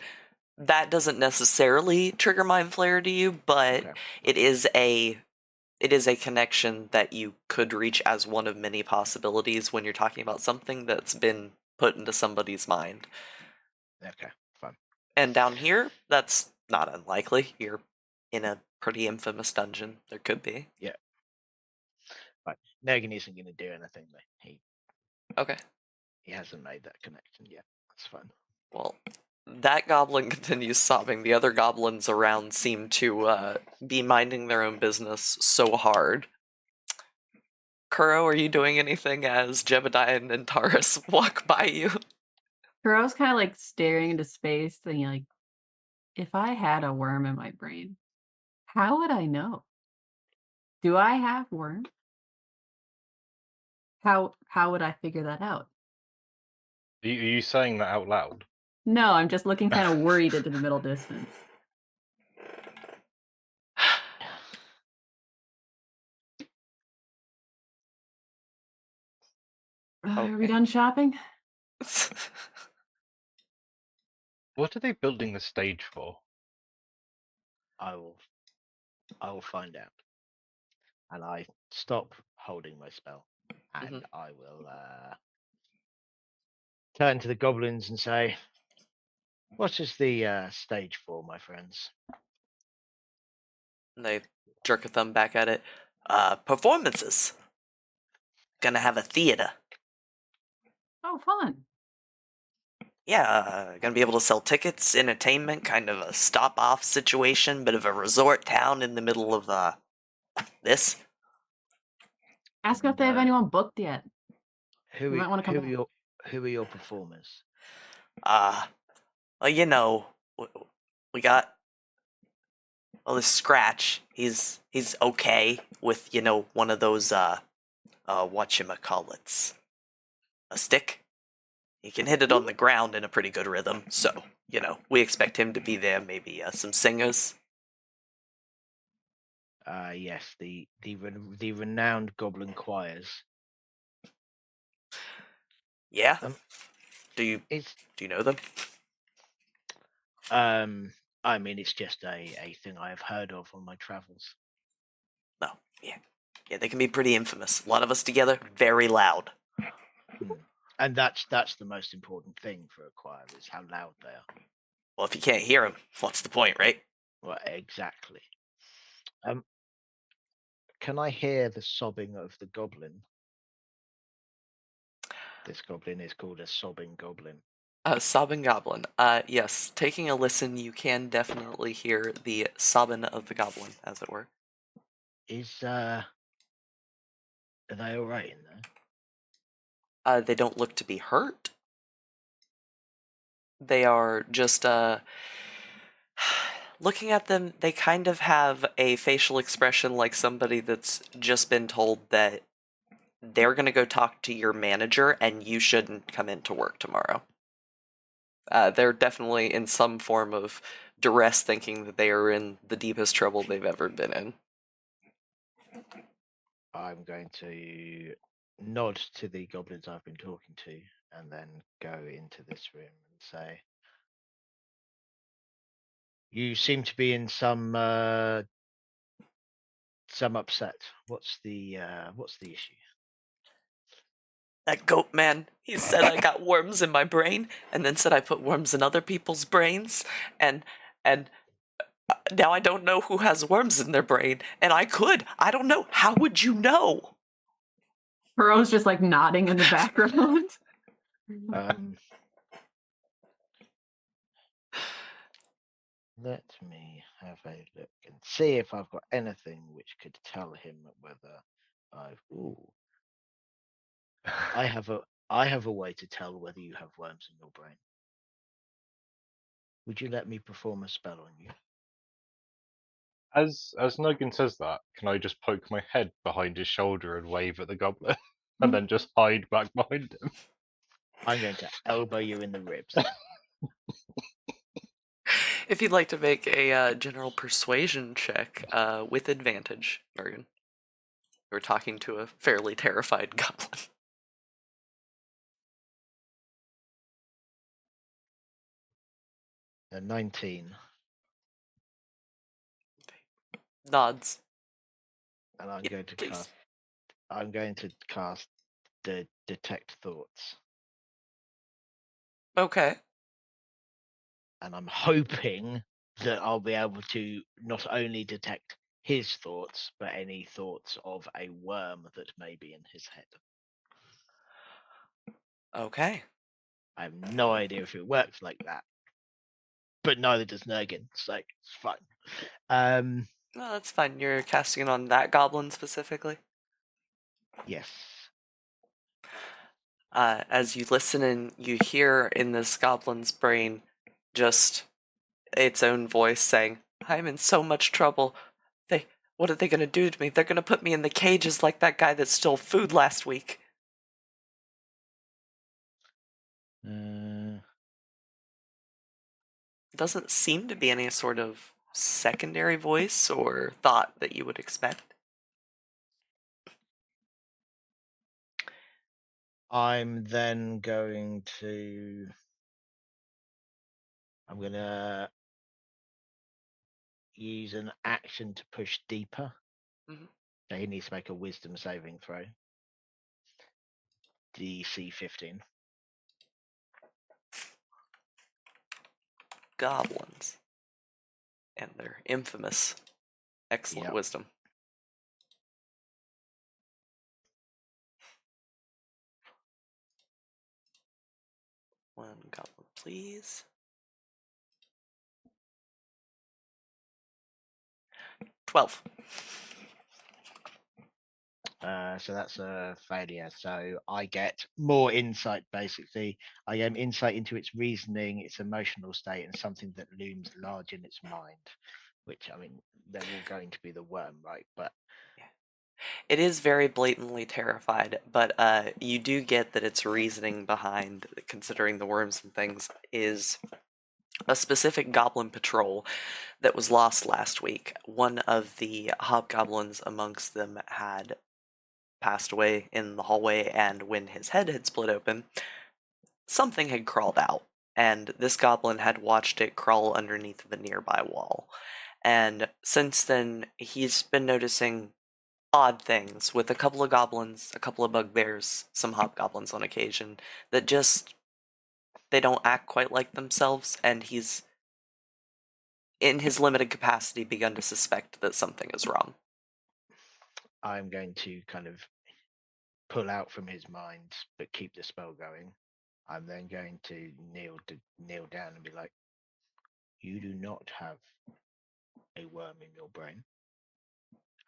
That doesn't necessarily trigger mind flare to you, but Okay. it is a connection that you could reach as one of many possibilities when you're talking about something that's been put into somebody's mind. Okay. Fine. And down here, that's not unlikely. You're in a pretty infamous dungeon. There could be. Yeah. Right. Nurgin isn't going to do anything. Though. Okay. He hasn't made that connection yet. That's fine. Well, that goblin continues sobbing. The other goblins around seem to be minding their own business so hard. Kuro, are you doing anything as Jebediah and Antares walk by you? Kuro's kind of like staring into space, thinking like, if I had a worm in my brain, how would I know? Do I have worms? How would I figure that out? Are you saying that out loud? No, I'm just looking kind of worried into the middle distance. Are we Okay. done shopping? What are they building the stage for? I will find out. And I stop holding my spell, and Mhm. I will turn to the goblins and say, "What is the stage for, my friends?" And they jerk a thumb back at it. Performances. Gonna have a theater. Oh, fun. Yeah, gonna be able to sell tickets, entertainment, kind of a stop-off situation, bit of a resort town in the middle of this. Ask if they have No. anyone booked yet. Who We are, might want to come who are back. your performers? Well, you know, we got this Scratch. He's okay with one of those whatchamacallits, a stick. He can hit it on the ground in a pretty good rhythm, so we expect him to be there. Maybe some singers. Yes, the renowned goblin choirs. Yeah. Um, Do you it's know them? I mean, it's just a thing I have heard of on my travels. No. Yeah. Yeah, they can be pretty infamous. A lot of us together, very loud. And that's the most important thing for a choir is how loud they are. Well, if you can't hear them, what's the point, right? Well, exactly. Can I hear the sobbing of the goblin? This goblin is called a sobbing goblin. Sobbing Goblin. Yes. Taking a listen, you can definitely hear the sobbing of the goblin, as it were. Are they all right in there? They don't look to be hurt. They are just, looking at them, they kind of have a facial expression like somebody that's just been told that they're gonna go talk to your manager and you shouldn't come into work tomorrow. They're definitely in some form of duress, thinking that they are in the deepest trouble they've ever been in. I'm going to nod to the goblins I've been talking to and then go into this room and say, "You seem to be in some upset. What's the issue?" That goat man, he said I got worms in my brain, and then said I put worms in other people's brains, and Now I don't know who has worms in their brain, and I could. I don't know. How would you know? Pearl's just like nodding in the background. Let me have a look and see if I've got anything which could tell him whether I've. Ooh, I have a way to tell whether you have worms in your brain. Would you let me perform a spell on you? As Nogan says that, can I just poke my head behind his shoulder and wave at the goblin, and then just hide back behind him? I'm going to elbow you in the ribs. If you'd like to make a general persuasion check with advantage, Morgan. We're talking to a fairly terrified goblin. 19, Nods. and I'm Yeah, going to please. cast. I'm going to cast the detect thoughts, Okay. and I'm hoping that I'll be able to not only detect his thoughts, but any thoughts of a worm that may be in his head. Okay. I have no idea if it works like that, but neither does Nergin, so it's fine. No, that's fine. You're casting it on that goblin specifically. Yes. As you listen and you hear in this goblin's brain just its own voice saying, I'm in so much trouble. What are they gonna do to me? They're gonna put me in the cages like that guy that stole food last week. Doesn't seem to be any sort of secondary voice or thought that you would expect. I'm then going to. I'm going to use an action to push deeper. Mhm. So he needs to make a wisdom saving throw. DC 15. Goblins. And their infamous excellent Yep. wisdom. One goblin, please. 12. So that's a failure. So I get more insight, basically. I get insight into its reasoning, its emotional state, and something that looms large in its mind. Which, I mean, they're all going to be the worm, right? But It is very blatantly terrified, but you do get that its reasoning behind considering the worms and things is a specific goblin patrol that was lost last week. One of the hobgoblins amongst them had passed away in the hallway, and when his head had split open, something had crawled out, and this goblin had watched it crawl underneath of a nearby wall. And since then, he's been noticing odd things with a couple of goblins, a couple of bugbears, some hobgoblins on occasion that just they don't act quite like themselves, and he's in his limited capacity begun to suspect that something is wrong. I'm going to kind of pull out from his mind, but keep the spell going. I'm then going to kneel down and be like, "You do not have a worm in your brain.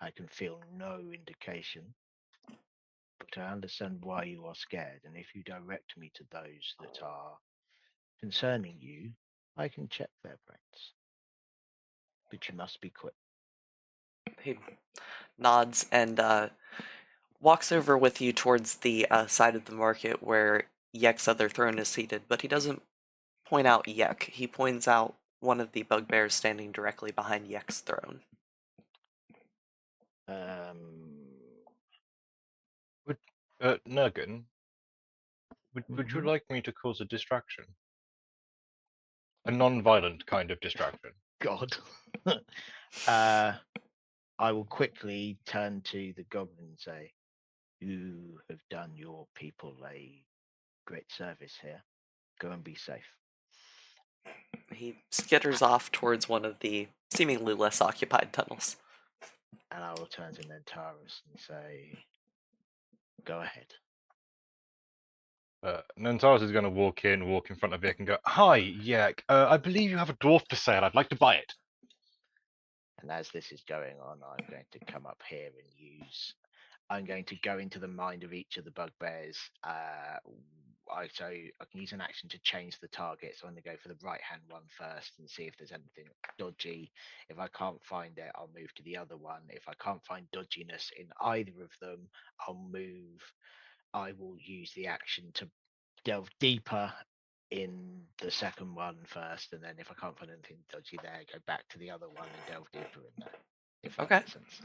I can feel no indication, but I understand why you are scared. And if you direct me to those that are concerning you, I can check their brains. But you must be quick." He nods and walks over with you towards the side of the market where Yek's other throne is seated, but he doesn't point out Yek. He points out one of the bugbears standing directly behind Yek's throne. Would Nurgen, would you Mhm. like me to cause a distraction? A non-violent kind of distraction. God. I will quickly turn to the goblin and say, "You have done your people a great service here. Go and be safe." He skitters off towards one of the seemingly less occupied tunnels. And I will turn to Nentaris and say, "Go ahead." Nantaris is going to walk in front of Vic and go, "Hi, yeah, I believe you have a dwarf for sale. I'd like to buy it." And as this is going on, I'm going to come up here and I'm going to go into the mind of each of the bugbears. I can use an action to change the target. So I'm going to go for the right hand one first and see if there's anything dodgy. If I can't find it, I'll move to the other one. If I can't find dodginess in either of them, I will use the action to delve deeper in the second one first, and then if I can't find anything dodgy there, go back to the other one and delve deeper in there. If that Okay. makes sense.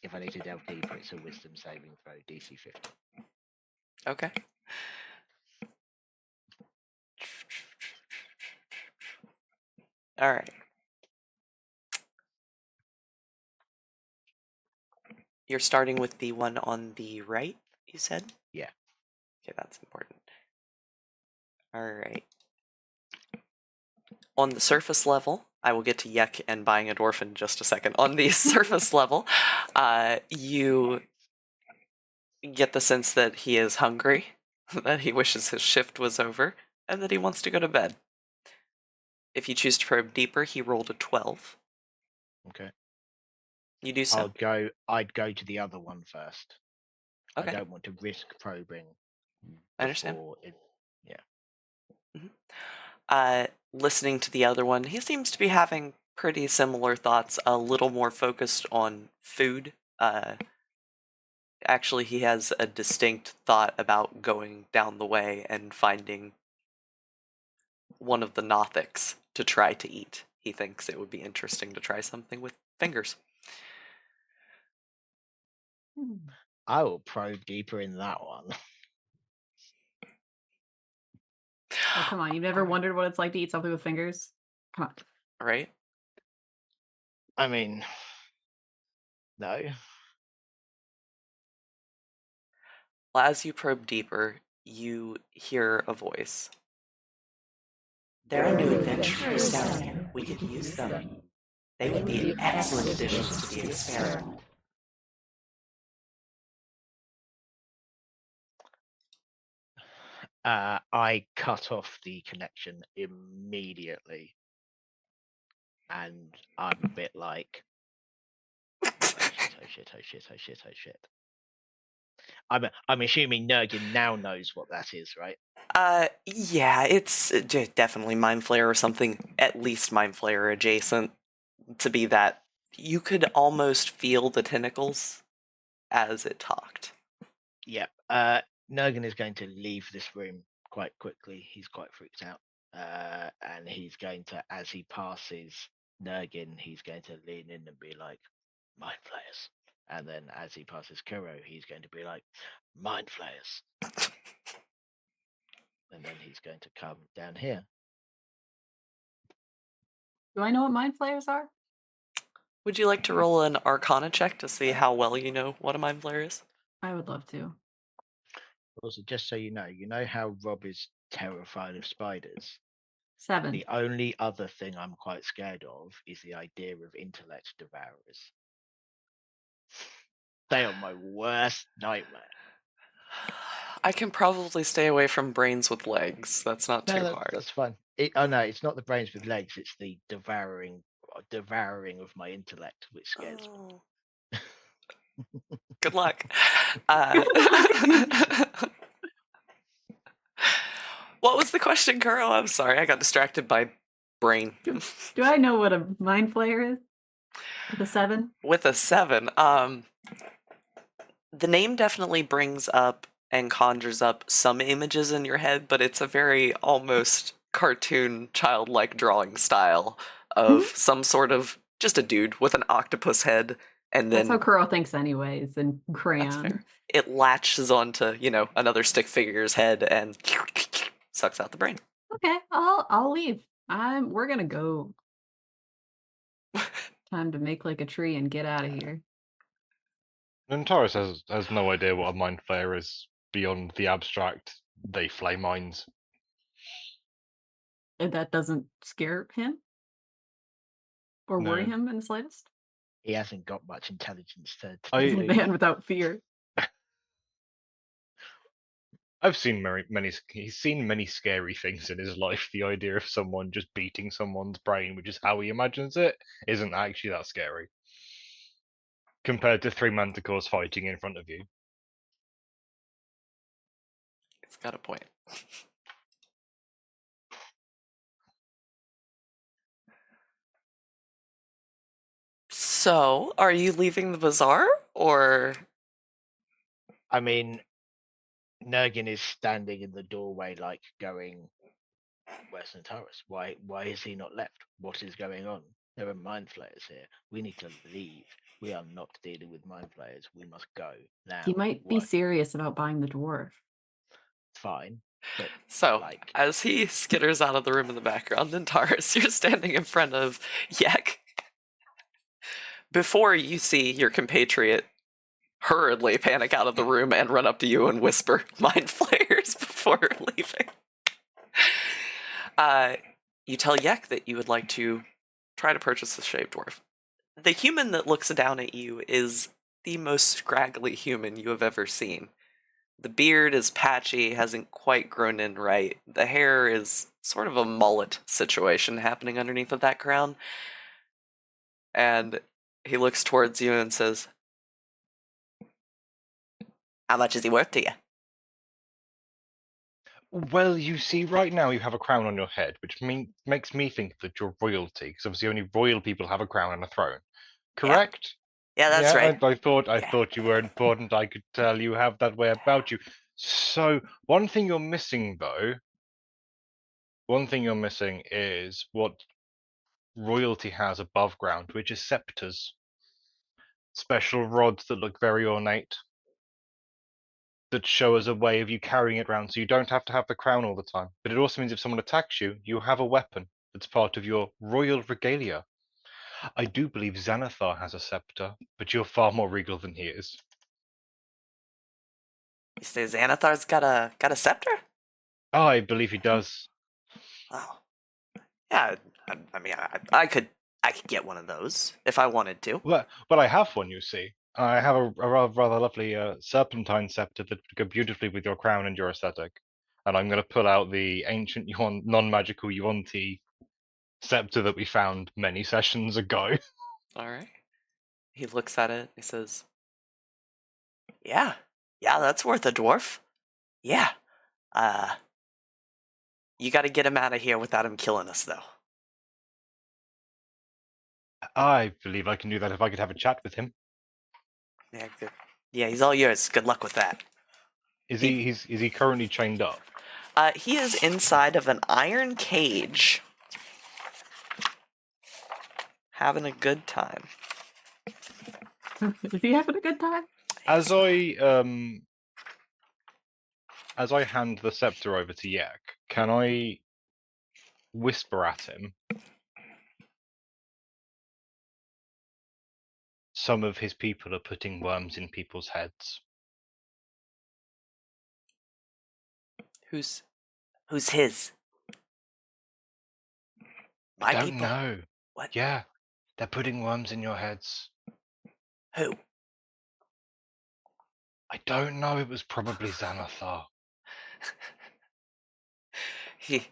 If I need to delve deeper, it's a wisdom saving throw, DC 50. Okay. All right. You're starting with the one on the right, you said? Yeah. Okay, that's important. All right. On the surface level, I will get to Yek and buying a dwarf in just a second. On the surface level, you get the sense that he is hungry, that he wishes his shift was over, and that he wants to go to bed. If you choose to probe deeper, he rolled a 12. Okay. You do so. I'd go to the other one first. Okay. I don't want to risk probing I understand. before it. Listening to the other one, he seems to be having pretty similar thoughts, a little more focused on food. Actually, he has a distinct thought about going down the way and finding one of the Nothics to try to eat. He thinks it would be interesting to try something with fingers. I will probe deeper in that one. Oh, come on. You've never wondered what it's like to eat something with fingers? Come on. Right? I mean, no. Well, as you probe deeper, you hear a voice. There are new adventurers down here. We could use them. They would be excellent additions to the experiment. I cut off the connection immediately. And I'm a bit like, oh shit. I'm assuming Nurgin now knows what that is, right? Yeah, it's definitely Mind Flayer or something, at least Mind Flayer adjacent to be that. You could almost feel the tentacles as it talked. Yep. Nurgin is going to leave this room quite quickly. He's quite freaked out. And he's going to, as he passes Nurgin, he's going to lean in and be like, "Mind Flayers." And then as he passes Kuro, he's going to be like, "Mind Flayers." And then he's going to come down here. Do I know what mind flayers are? Would you like to roll an Arcana check to see how well you know what a Mind Flayer is? I would love to. Also, just so you know how Rob is terrified of spiders? 7. The only other thing I'm quite scared of is the idea of intellect devourers. They are my worst nightmare. I can probably stay away from brains with legs. That's not too hard. That's fine. No, it's not the brains with legs. It's the devouring of my intellect, which scares me. Good luck. What was the question, Kuro? I'm sorry, I got distracted by brain. Do I know what a mind flayer is? With a 7? With a 7, the name definitely brings up and conjures up some images in your head, but it's a very almost cartoon, childlike drawing style of some sort of just a dude with an octopus head, and That's how then Kuro thinks anyways, in that's crayon. fair. It latches onto, another stick figure's head and sucks out the brain. Okay, I'll leave. We're gonna go. Time to make like a tree and get out of here. Nantaris has no idea what a mind flayer is beyond the abstract. They flay minds. And that doesn't scare him? or worry No. him in the slightest? He hasn't got much intelligence to He's a I man without fear. I've seen he's seen many scary things in his life. The idea of someone just beating someone's brain, which is how he imagines it, isn't actually that scary compared to 3 manticores fighting in front of you. It's got a point. So, are you leaving the bazaar, or I mean, Nurgin is standing in the doorway, like going, "Where's Nataris? Why is he not left? What is going on? There are mind flayers here. We need to leave. We are not dealing with mind flayers. We must go now." He might be serious about buying the dwarf. Fine, but so? like, As he skitters out of the room in the background, Antares, you're standing in front of Yek. Before you see your compatriot hurriedly panic out of the room and run up to you and whisper mind flayers before leaving. You tell Yek that you would like to try to purchase the shaved dwarf. The human that looks down at you is the most scraggly human you have ever seen. The beard is patchy, hasn't quite grown in right. The hair is sort of a mullet situation happening underneath of that crown. And he looks towards you and says, "How much is he worth to you?" Well, you see, right now you have a crown on your head, which makes me think that you're royalty, because obviously only royal people have a crown and a throne. Yeah. Correct? Yeah, that's Yeah, right. I Yeah. thought you were important. I could tell you have that way about you. So one thing you're missing, though, is what royalty has above ground, which is scepters, special rods that look very ornate, that show us a way of you carrying it around, so you don't have to have the crown all the time. But it also means if someone attacks you, you have a weapon that's part of your royal regalia. I do believe Xanathar has a scepter, but you're far more regal than he is. You say Xanathar's got a scepter? I believe he does. Oh, yeah. I mean, I could get one of those if I wanted to. Well, I have one, you see. I have a rather lovely serpentine scepter that would go beautifully with your crown and your aesthetic. And I'm going to pull out the ancient non-magical Yuan-Ti scepter that we found many sessions ago. All right. He looks at it. He says, Yeah, yeah, that's worth a dwarf. Yeah. Uh, you got to get him out of here without him killing us, though. I believe I can do that if I could have a chat with him. Yeah, good. Yeah, he's all yours. Good luck with that. Is he currently chained up? He is inside of an iron cage, having a good time. Is he having a good time? As I hand the scepter over to Yak, can I whisper at him some of his people are putting worms in people's heads? Who's his? I My don't people? know. What? Yeah, they're putting worms in your heads. Who? I don't know. It was probably Xanathar. he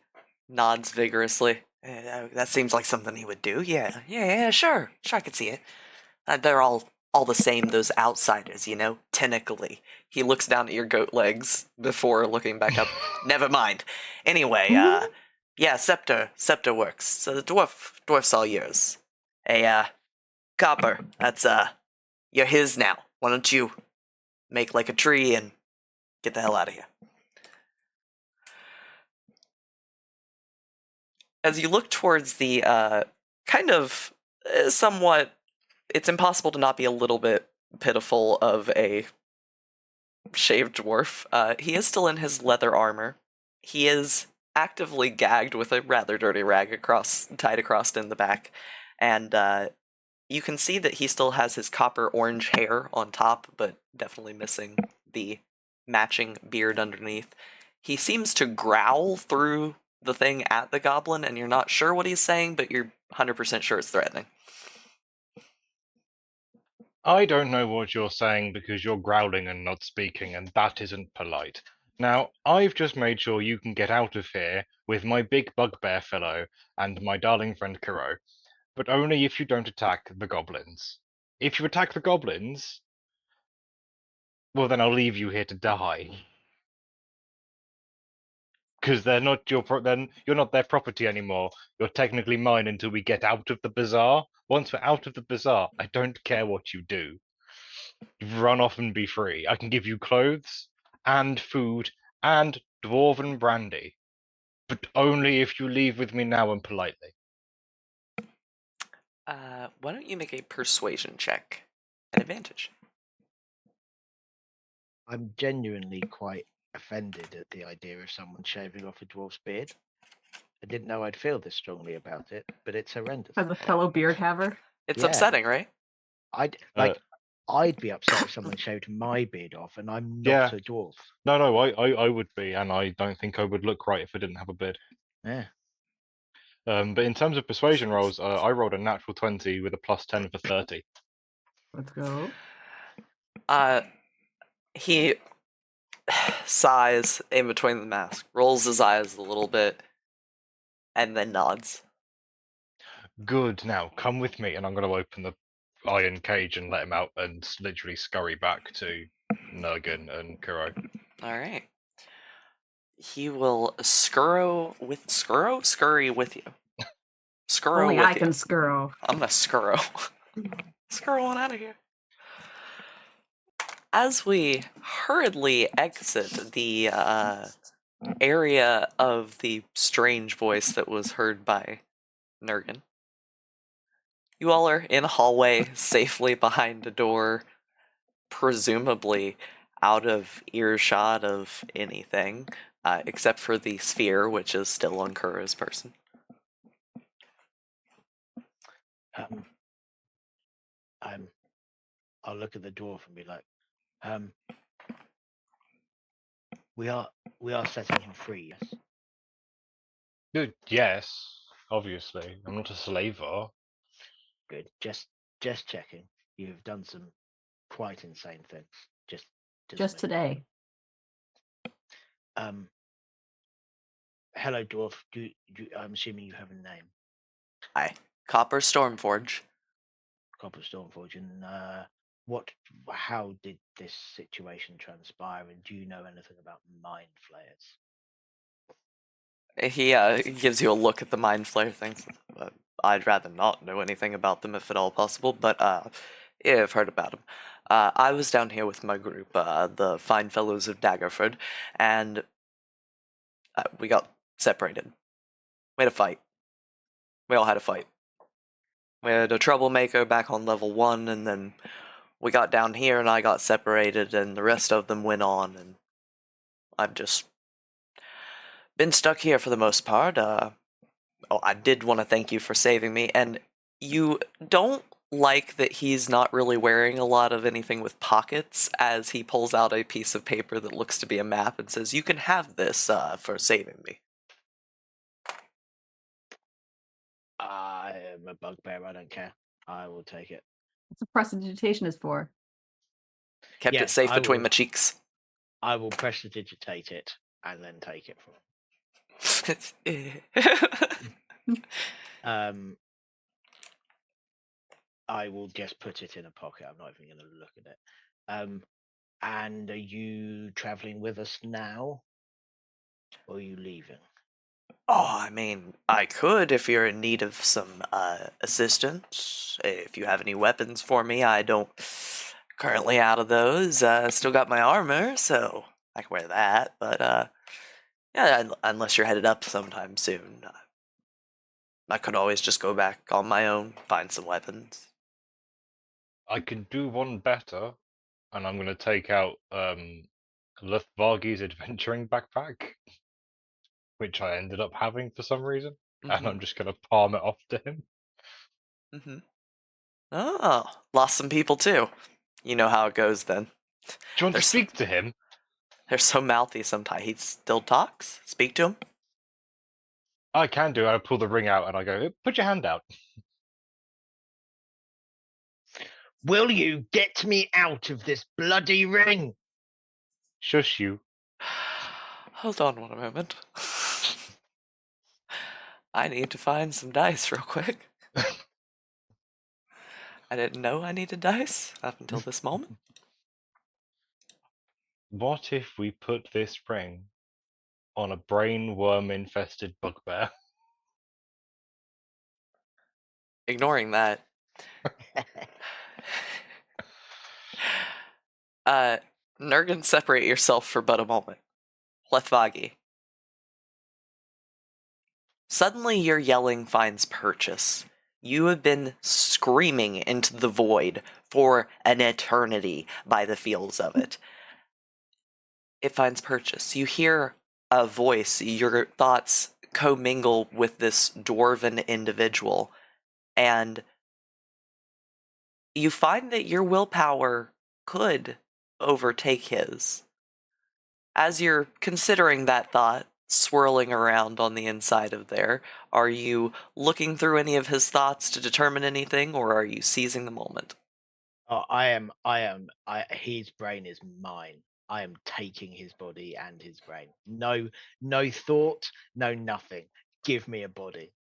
nods vigorously. That seems like something he would do. Yeah, sure. Sure, I could see it. They're all the same, those outsiders, technically. He looks down at your goat legs before looking back up. Never mind. Anyway, yeah, scepter works. So the dwarf's all yours. Hey, copper, that's, you're his now. Why don't you make like a tree and get the hell out of here? As you look towards the kind of somewhat, it's impossible to not be a little bit pitiful of a shaved dwarf. He is still in his leather armor. He is actively gagged with a rather dirty rag tied across in the back, and you can see that he still has his copper orange hair on top, but definitely missing the matching beard underneath. He seems to growl through the thing at the goblin, and you're not sure what he's saying, but you're 100% sure it's threatening. I don't know what you're saying because you're growling and not speaking, and that isn't polite. Now, I've just made sure you can get out of here with my big bugbear fellow and my darling friend Kuro, but only if you don't attack the goblins. If you attack the goblins, well, then I'll leave you here to die. Because they're not then you're not their property anymore. You're technically mine until we get out of the bazaar. Once we're out of the bazaar, I don't care what you do. Run off and be free. I can give you clothes and food and dwarven brandy, but only if you leave with me now and politely. Why don't you make a persuasion check? An advantage. I'm genuinely quite offended at the idea of someone shaving off a dwarf's beard. I didn't know I'd feel this strongly about it, but it's horrendous. As a fellow beard haver. It's Yeah. upsetting, right? I'd be upset if someone shaved my beard off, and I'm not Yeah. a dwarf. No, I would be, and I don't think I would look right if I didn't have a beard. Yeah. But in terms of persuasion rolls, I rolled a natural 20 with a plus 10 for 30. Let's go. He sighs in between the mask, rolls his eyes a little bit, and then nods. Good. Now come with me, and I'm going to open the iron cage and let him out, and literally scurry back to Nurgan and Kuro. All right. He will scurry with you. Scurry Only with I you. can scurrow. I'm gonna scurry. Scurry on out of here. As we hurriedly exit the area of the strange voice that was heard by Nurgan, you all are in a hallway, safely behind a door, presumably out of earshot of anything, except for the sphere, which is still on Kuro's person. I'll look at the dwarf and be like, we are setting him free, yes? Good. Yes, obviously. I'm not a slaver. Good. Just checking. You've done some quite insane things. Just today. Hello, dwarf. I'm assuming you have a name. Hi, Copper Stormforge. Copper Stormforge. And how did this situation transpire? And do you know anything about mind flayers? He gives you a look at the mind flare things. I'd rather not know anything about them if at all possible, but yeah, I've heard about them. I was down here with my group, the Fine Fellows of Daggerford, and we got separated. We had a fight. We all had a fight. We had a troublemaker back on level 1, and then we got down here and I got separated, and the rest of them went on, and I've just been stuck here for the most part. I did want to thank you for saving me, and you don't like that he's not really wearing a lot of anything with pockets, as he pulls out a piece of paper that looks to be a map and says, "You can have this for saving me." I am a bugbear. I don't care. I will take it. That's what prestidigitation is for. Kept it Yes, safe I between will. my cheeks. I will prestidigitate it and then take it from him. I will just put it in a pocket. I'm not even going to look at it. And are you traveling with us now, or are you leaving? Oh, I mean, I could if you're in need of some assistance. If you have any weapons for me, I don't currently out of those. Still got my armor, so I can wear that. But yeah, unless you're headed up sometime soon, I could always just go back on my own, find some weapons. I can do one better, and I'm going to take out Luthvargi's adventuring backpack, which I ended up having for some reason, and I'm just going to palm it off to him. Mm-hmm. Oh, lost some people too. You know how it goes then. Do you want to speak to him? They're so mouthy sometimes. He still talks. Speak to him. I can do. I pull the ring out and I go, put your hand out. Will you get me out of this bloody ring? Shush you. Hold on one moment. I need to find some dice real quick. I didn't know I needed dice up until this moment. What if we put this ring on a brain worm infested bugbear? Ignoring that, Nurgan, separate yourself for but a moment. Lethvagi. Suddenly your yelling finds purchase. You have been screaming into the void for an eternity by the feels of it. It finds purchase. You hear a voice, your thoughts commingle with this dwarven individual, and you find that your willpower could overtake his. As you're considering that thought swirling around on the inside of there, are you looking through any of his thoughts to determine anything, or are you seizing the moment? Oh, his brain is mine. I am taking his body and his brain. No thought, no nothing. Give me a body.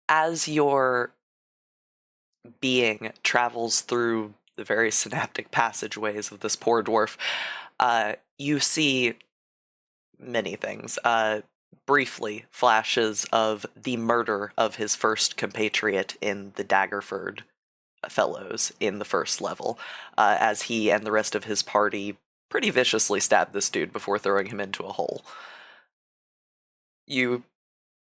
As your being travels through the very synaptic passageways of this poor dwarf, you see many things. Briefly, flashes of the murder of his first compatriot in the Daggerford fellows in the first level, as he and the rest of his party pretty viciously stabbed this dude before throwing him into a hole. You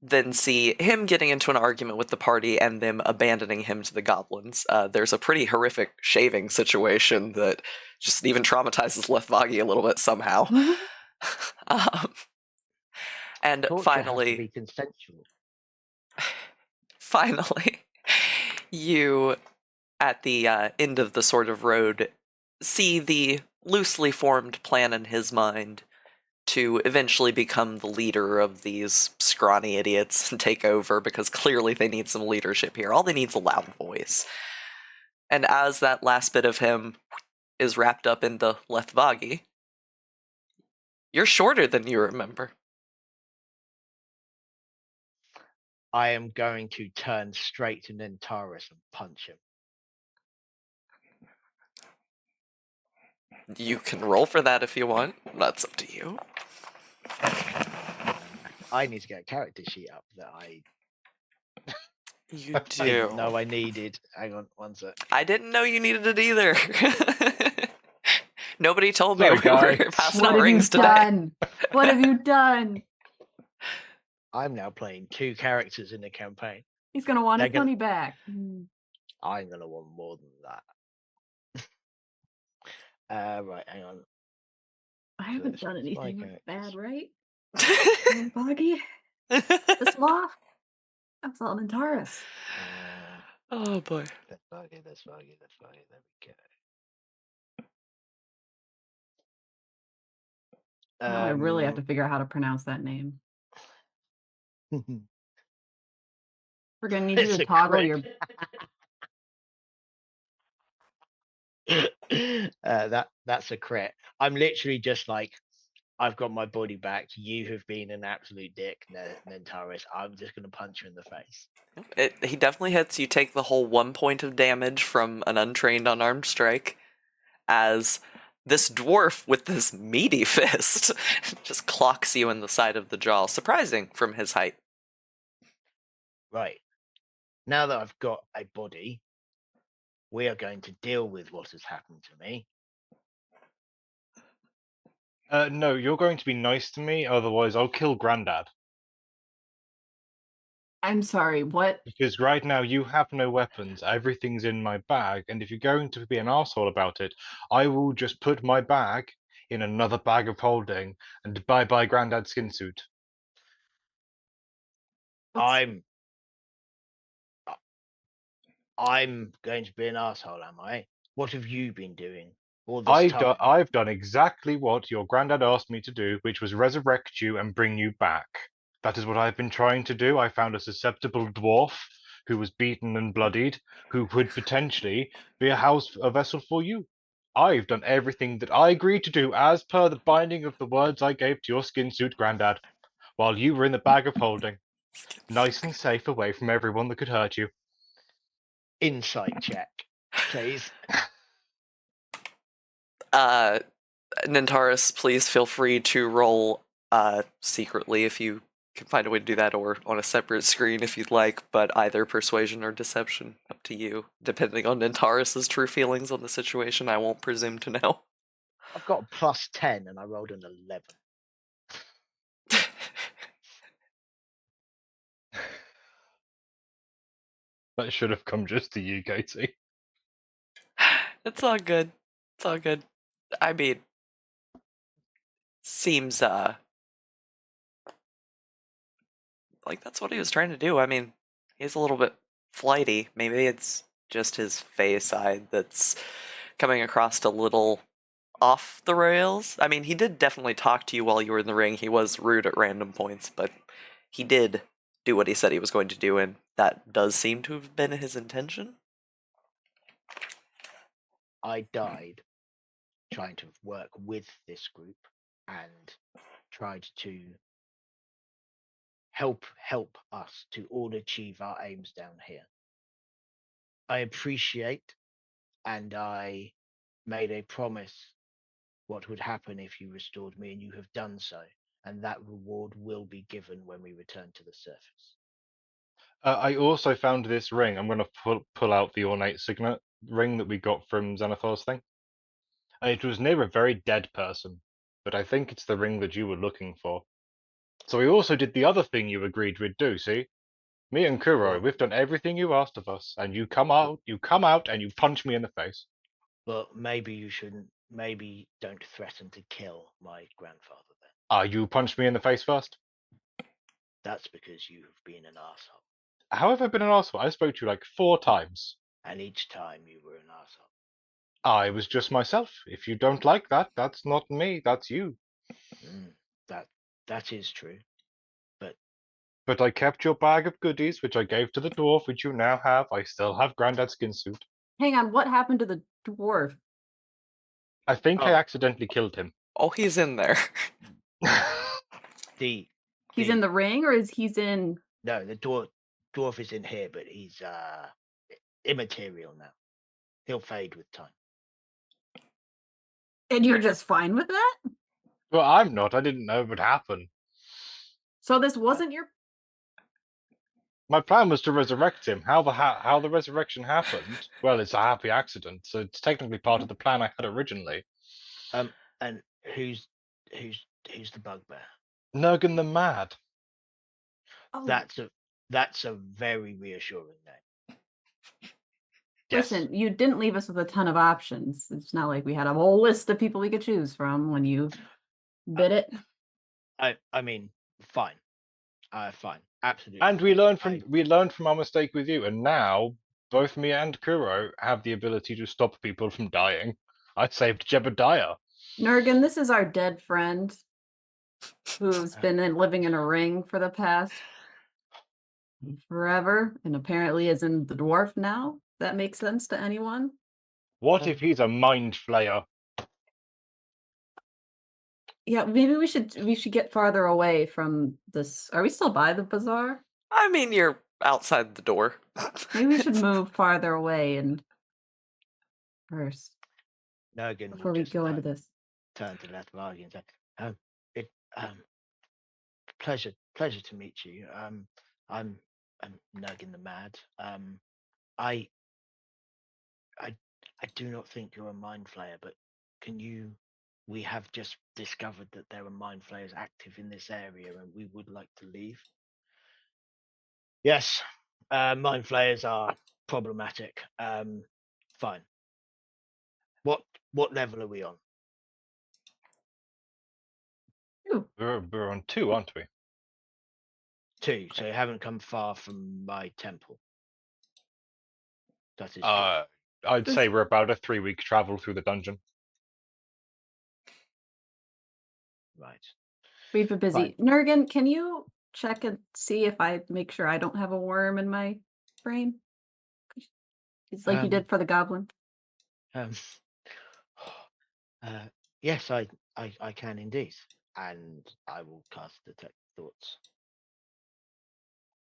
then see him getting into an argument with the party and them abandoning him to the goblins. There's a pretty horrific shaving situation that just even traumatizes Lethvagi a little bit somehow. um, and Torture has to be consensual. finally, you, at the end of the sort of road, see the loosely formed plan in his mind to eventually become the leader of these scrawny idiots and take over, because clearly they need some leadership here. All they need is a loud voice. And as that last bit of him is wrapped up into Lethvagi, you're shorter than you remember. I am going to turn straight to Nentaris and punch him. You can roll for that if you want. That's up to you. I need to get a character sheet up that I You didn't do. know I needed. Hang on, one sec. I didn't know you needed it either. Nobody told me Sorry, we were guys. passing What out have you rings today. done? What have you done? I'm now playing 2 characters in the campaign. He's gonna want They're his gonna- money back. I'm gonna want more than that. Right, hang on. I haven't let's done buy anything characters. bad, right? Boggy, the sloth. I'm Solomon Taurus. Oh boy. Let's bug it. There we go. Now I really have to figure out how to pronounce that name. We're gonna need you It's to a toggle crit. your. That's a crit. I'm literally just like, I've got my body back. You have been an absolute dick, Nentaris. I'm just gonna punch you in the face. He definitely hits. You take the whole 1 point of damage from an untrained unarmed strike, as this dwarf with this meaty fist just clocks you in the side of the jaw. Surprising from his height. Right. Now that I've got a body, we are going to deal with what has happened to me. No, you're going to be nice to me, otherwise I'll kill Grandad. I'm sorry. What? Because right now you have no weapons, everything's in my bag, and if you're going to be an asshole about it, I will just put my bag in another bag of holding and bye-bye Grandad's skin suit. I'm going to be an asshole, am I? What have you been doing all this time? I've done exactly what your granddad asked me to do, which was resurrect you and bring you back. That is what I've been trying to do. I found a susceptible dwarf who was beaten and bloodied, who could potentially be a vessel for you. I've done everything that I agreed to do as per the binding of the words I gave to your skin suit granddad, while you were in the bag of holding, nice and safe away from everyone that could hurt you. Insight check, please. Nantaris, please feel free to roll secretly if you can find a way to do that, or on a separate screen if you'd like, but either persuasion or deception, up to you. Depending on Nantaris's true feelings on the situation, I won't presume to know. I've got a +10 and I rolled an 11. That should have come just to you, Katie. It's all good. It's all good. I mean, seems like that's what he was trying to do. I mean, he's a little bit flighty. Maybe it's just his face side that's coming across a little off the rails. I mean, he did definitely talk to you while you were in the ring. He was rude at random points, but he did do what he said he was going to do, and that does seem to have been his intention. I died trying to work with this group and tried to help us to all achieve our aims down here. I appreciate, and I made a promise what would happen if you restored me, and you have done so, and that reward will be given when we return to the surface. I also found this ring. I'm going to pull out the ornate signet ring that we got from Xenothar's thing. It was near a very dead person, but I think it's the ring that you were looking for. So we also did the other thing you agreed we'd do, see? Me and Kuro, Well- we've done everything you asked of us, and you come out and you punch me in the face. Well, maybe you shouldn't. Maybe don't threaten to kill my grandfather then. You punched me in the face first? That's because you have been an arsehole. How have I been an asshole? I spoke to you like 4 times. And each time you were an arsehole. I was just myself. If you don't like that, that's not me, that's you. That is true. But I kept your bag of goodies, which I gave to the dwarf, which you now have. I still have Grandad's skin suit. Hang on, what happened to the dwarf? I think I Oh. accidentally killed him. Oh, he's in there. The He's in the ring, or is he's in? No, the dwarf is in here, but he's immaterial now. He'll fade with time. And you're just fine with that? Well, I'm not. I didn't know it would happen. So this wasn't your. My plan was to resurrect him. How the resurrection happened? Well, it's a happy accident, so it's technically part of the plan I had originally. And who's the bugbear? Nurgan the Mad. Oh, That's a very reassuring name. listen, you didn't leave us with a ton of options. It's not like we had a whole list of people we could choose from when you bid it. I mean, fine. Fine. Absolutely. And we learned from our mistake with you, and now both me and Kuro have the ability to stop people from dying. I saved Jebediah. Nurgan, this is our dead friend who's been living in a ring for the past forever and apparently is in the dwarf now. That makes sense to anyone? What if he's a mind flayer? Yeah, maybe we should get farther away from this. Are we still by the bazaar? I mean, you're outside the door. Maybe we should move farther away and first Nurgan before will we just go into this. turn to Lethargi and say, pleasure to meet you. I'm Nurgan the Mad. I do not think you're a mind flayer, but we have just discovered that there are mind flayers active in this area and we would like to leave. Yes, mind flayers are problematic. Fine. What level are we on? We're on 2, aren't we? 2, so you haven't come far from my temple. That is I'd say we're about a 3-week travel through the dungeon. right. We've been busy. Fine. Nurgan, can you check and see if I make sure I don't have a worm in my brain? It's like you Um, did for the goblin. um, uh, yes, I can indeed, and I will cast detect thoughts.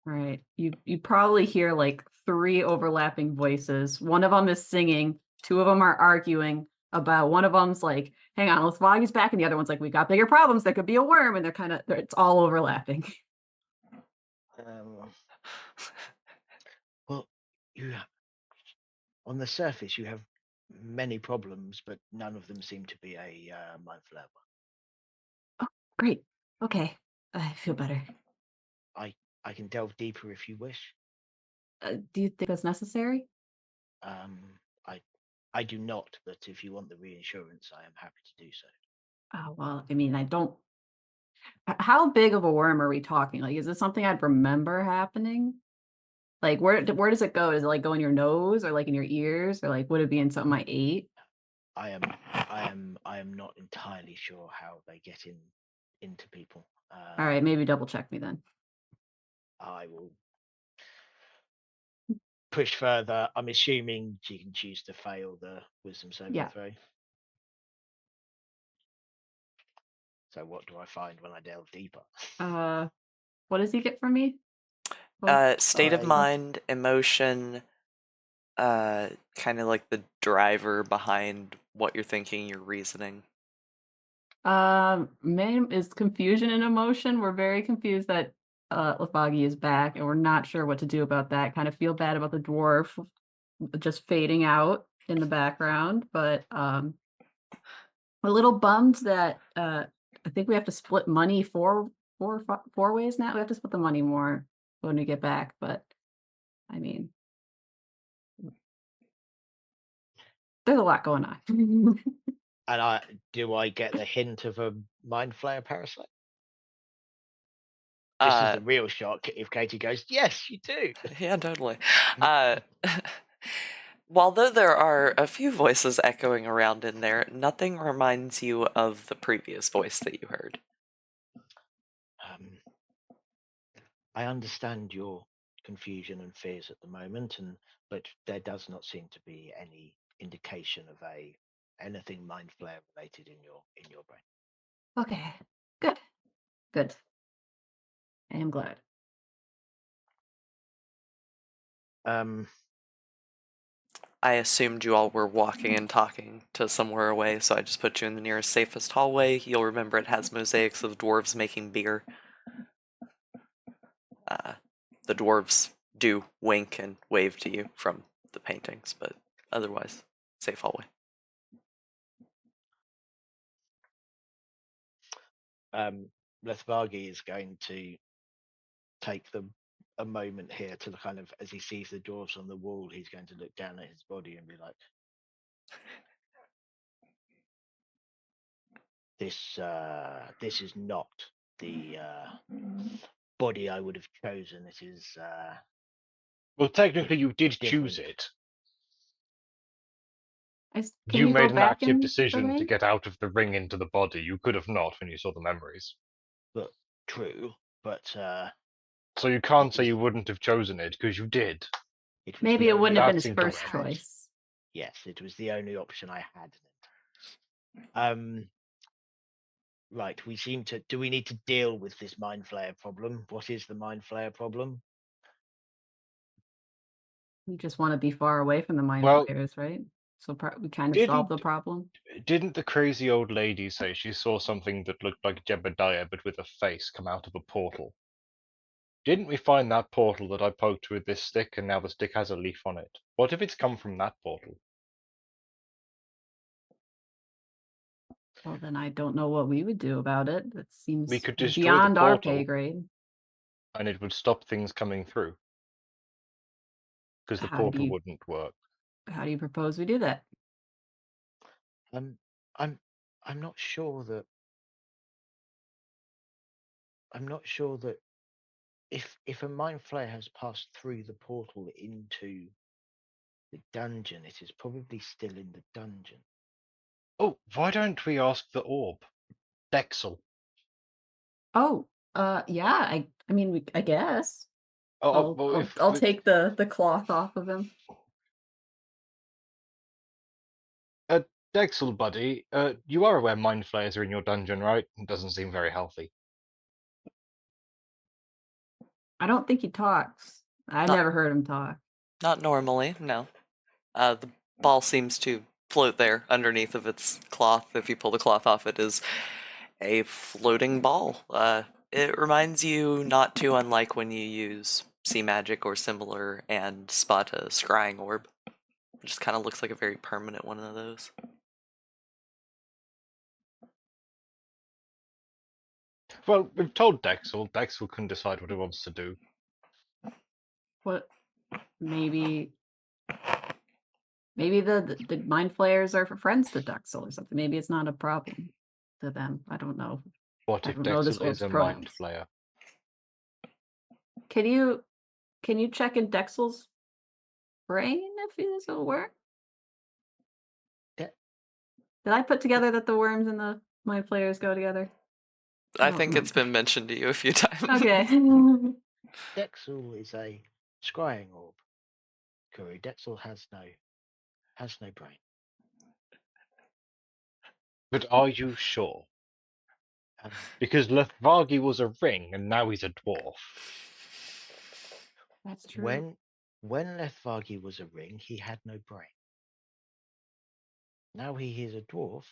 Right. You probably hear like 3 overlapping voices. One of them is singing, 2 of them are arguing about one of them's like, hang on, let's Foggy's back, and the other one's like, we got bigger problems. There could be a worm, and it's all overlapping. Um, well, you on the surface you have many problems, but none of them seem to be a mind flayer. Oh, great. Okay. I feel better. I can delve deeper if you wish. Do you think that's necessary? Um, I I do not, but if you want the reinsurance, I am happy to do so. Oh, well, I mean, I don't. How big of a worm are we talking? Like, is it something I'd remember happening? Like, where does it go? Does it like go in your nose or like in your ears or like would it be in something I ate? I am I am not entirely sure how they get into people. All right, maybe double check me then. I will push further. I'm assuming you can choose to fail the wisdom saving Yeah. throw. So what do I find when I delve deeper? What does he get from me? Oh, State of I- mind, emotion, kind of like the driver behind what you're thinking, your reasoning. man is confusion and emotion. We're very confused that Lafagi is back, and we're not sure what to do about that. Kind of feel bad about the dwarf just fading out in the background, but a little bummed that I think we have to split money four ways now. We have to split the money more when we get back, but I mean, there's a lot going on. And I get the hint of a mind flayer parasite? This is Uh, the real shock if Katie goes, yes, you do. yeah, totally. Uh, while though there are a few voices echoing around in there, nothing reminds you of the previous voice that you heard. Um, I understand your confusion and fears at the moment, but there does not seem to be any indication of anything mind flare related in your brain. Okay, good, good. I am glad. Um, I assumed you all were walking and talking to somewhere away, so I just put you in the nearest safest hallway. You'll remember it has mosaics of dwarves making beer. The dwarves do wink and wave to you from the paintings, but otherwise, safe hallway. Lethvargi is going to take a moment here to kind of, as he sees the dwarves on the wall, he's going to look down at his body and be like, this is not the body I would have chosen. It is Well, technically, you did choose different. it. Can You you go made an back active in the decision to ring? get out of the ring into the body. You could have not when you saw the memories. But true, but So you can't it say was you wouldn't have chosen it because you did. it was Maybe the it wouldn't only have been That's his first incorrect. choice. yes, it was the only option I had. Right, we seem to. Do we need to deal with this mind flayer problem? What is the mind flayer problem? We just want to be far away from the mind Well, flayers, right? So we kind of solve didn't the problem. didn't the crazy old lady say she saw something that looked like Jebediah but with a face come out of a portal? Didn't we find that portal that I poked with this stick and now the stick has a leaf on it? What if it's come from that portal? Well, then I don't know what we would do about it. That We seems could destroy the beyond our pay portal grade. and it would stop things coming through because the How do portal you wouldn't work. how do you propose we do that? Um, I'm I'm not sure that I'm not sure that if a mind flayer has passed through the portal into the dungeon, it is probably still in the dungeon. Oh, why don't we ask the orb? Dexel. Oh, Yeah, I mean, I guess. Well, I'll take the cloth off of him. Dexel, buddy, you are aware mind flayers are in your dungeon, right? It doesn't seem very healthy. I don't think he talks. I Not never heard him talk. not normally, no. The ball seems to float there underneath of its cloth. If you pull the cloth off, it is a floating ball. It reminds you not too unlike when you use sea magic or similar and spot a scrying orb. It just kind of looks like a very permanent one of those. Well, we've told Dexel. Dexel can decide what he wants to do. What? Maybe the mind flayers are for friends to Duxel or something. Maybe it's not a problem to them. I don't know. What I if don't know this Dexel is orb's a mind pronouns. flayer? Can you check in Dexel's brain if this will work? Yeah. Did I put together that the worms and the mind flayers go together? I don't think it's remember. been mentioned to you a few times. Okay. Dexel is a scrying orb. Guru, Dexel has no brain. But are you sure? Um, Because Lethvargi was a ring, and now he's a dwarf. That's true. when Lethvargi was a ring, he had no brain. Now he is a dwarf,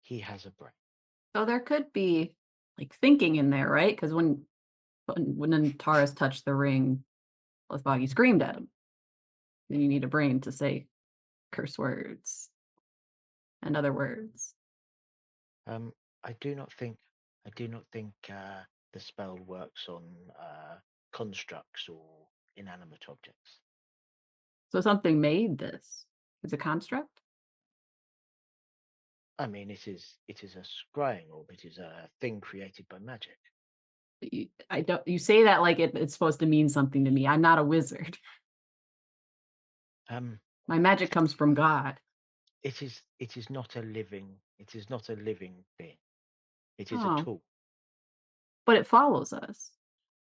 he has a brain. So there could be like thinking in there, right? Because when Antares touched the ring, Lithvagi screamed at him. And you need a brain to say curse words and other words. I do not think the spell works on constructs or inanimate objects. So something made this. It's a construct? I mean, it is a scrying orb. It is a thing created by magic. You say that like it's supposed to mean something to me. I'm not a wizard. My magic comes from God. It is not a living being. It is a Oh, tool. but it follows us.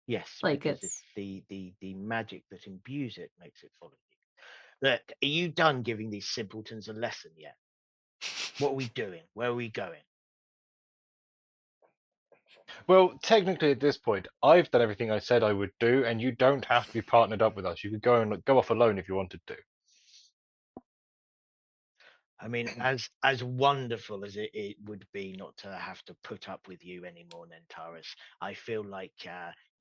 Yes, Like because it's the magic that imbues it makes it follow you. Look, are you done giving these simpletons a lesson yet? What are we doing? Where are we going? Well, technically at this point, I've done everything I said I would do, and you don't have to be partnered up with us. You could go off alone if you wanted to. I mean, as wonderful as it would be not to have to put up with you anymore, Nentaris, I feel like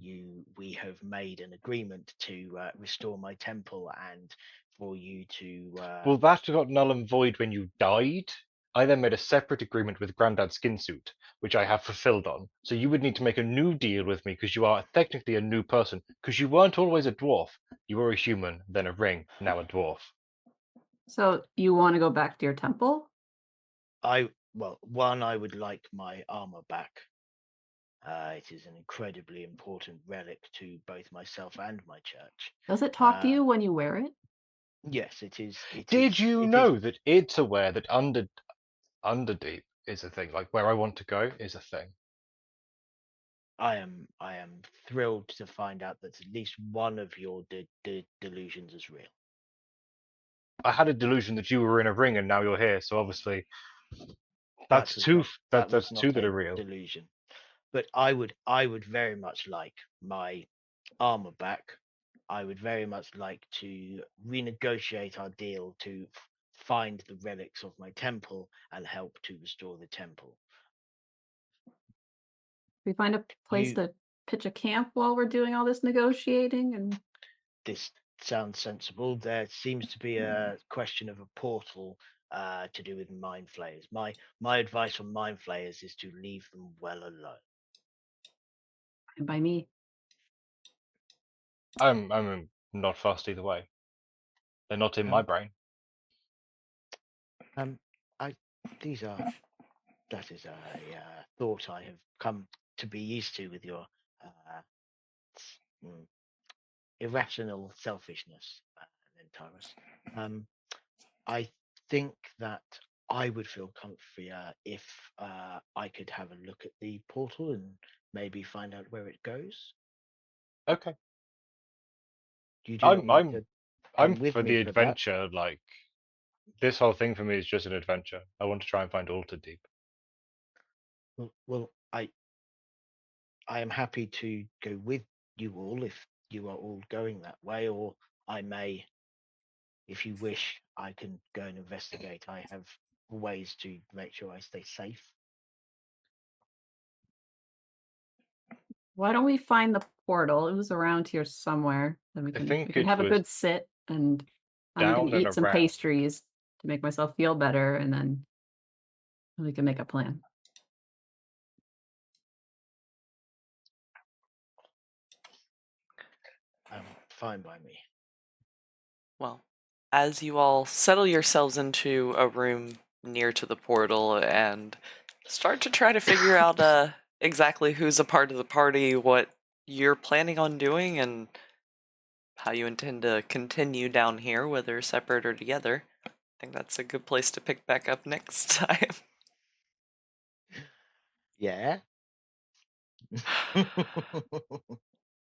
we have made an agreement to restore my temple and for you to. Well, that got null and void when you died. I then made a separate agreement with Grandad Skinsuit, which I have fulfilled on. So you would need to make a new deal with me because you are technically a new person. Because you weren't always a dwarf. You were a human, then a ring, now a dwarf. so you want to go back to your temple? I would like my armor back. It is an incredibly important relic to both myself and my church. Does it talk to Uh, you when you wear it? yes, it is. Did you It is. know that it's aware that Underdeep is a thing? Like where I want to go is a thing. I am thrilled to find out that at least one of your delusions is real. I had a delusion that you were in a ring and now you're here. So obviously That that's was two. not that That's was two not that are a real. delusion. But I would very much like my armor back. I would very much like to renegotiate our deal to find the relics of my temple and help to restore the temple. We find a place You to pitch a camp while we're doing all this negotiating and This sounds sensible. There seems to be a question of a portal to do with mind flayers. My advice on mind flayers is to leave them well alone. by me. I'm not fast either way. They're not in my Um, brain. um, I these are that is a thought I have come to be used to with your uh, mm, irrational selfishness, Tyrus. I think that I would feel comfier if I could have a look at the portal and maybe find out where it goes. Okay. You do not I'm need I'm to I'm come with for me the for that. adventure. Like this whole thing for me is just an adventure. I want to try and find Alter Deep. Well, I am happy to go with you all if you are all going that way, or I may, if you wish, I can go and investigate. I have ways to make sure I stay safe. Why don't we find the portal? It was around here somewhere. Then we I can think have it a was good sit, and I'm gonna down and eat some around. pastries to make myself feel better, and then we can make a plan. Fine by me. Well, as you all settle yourselves into a room near to the portal and start to try to figure out exactly who's a part of the party, what you're planning on doing, and how you intend to continue down here, whether separate or together, I think that's a good place to pick back up next time. Yeah.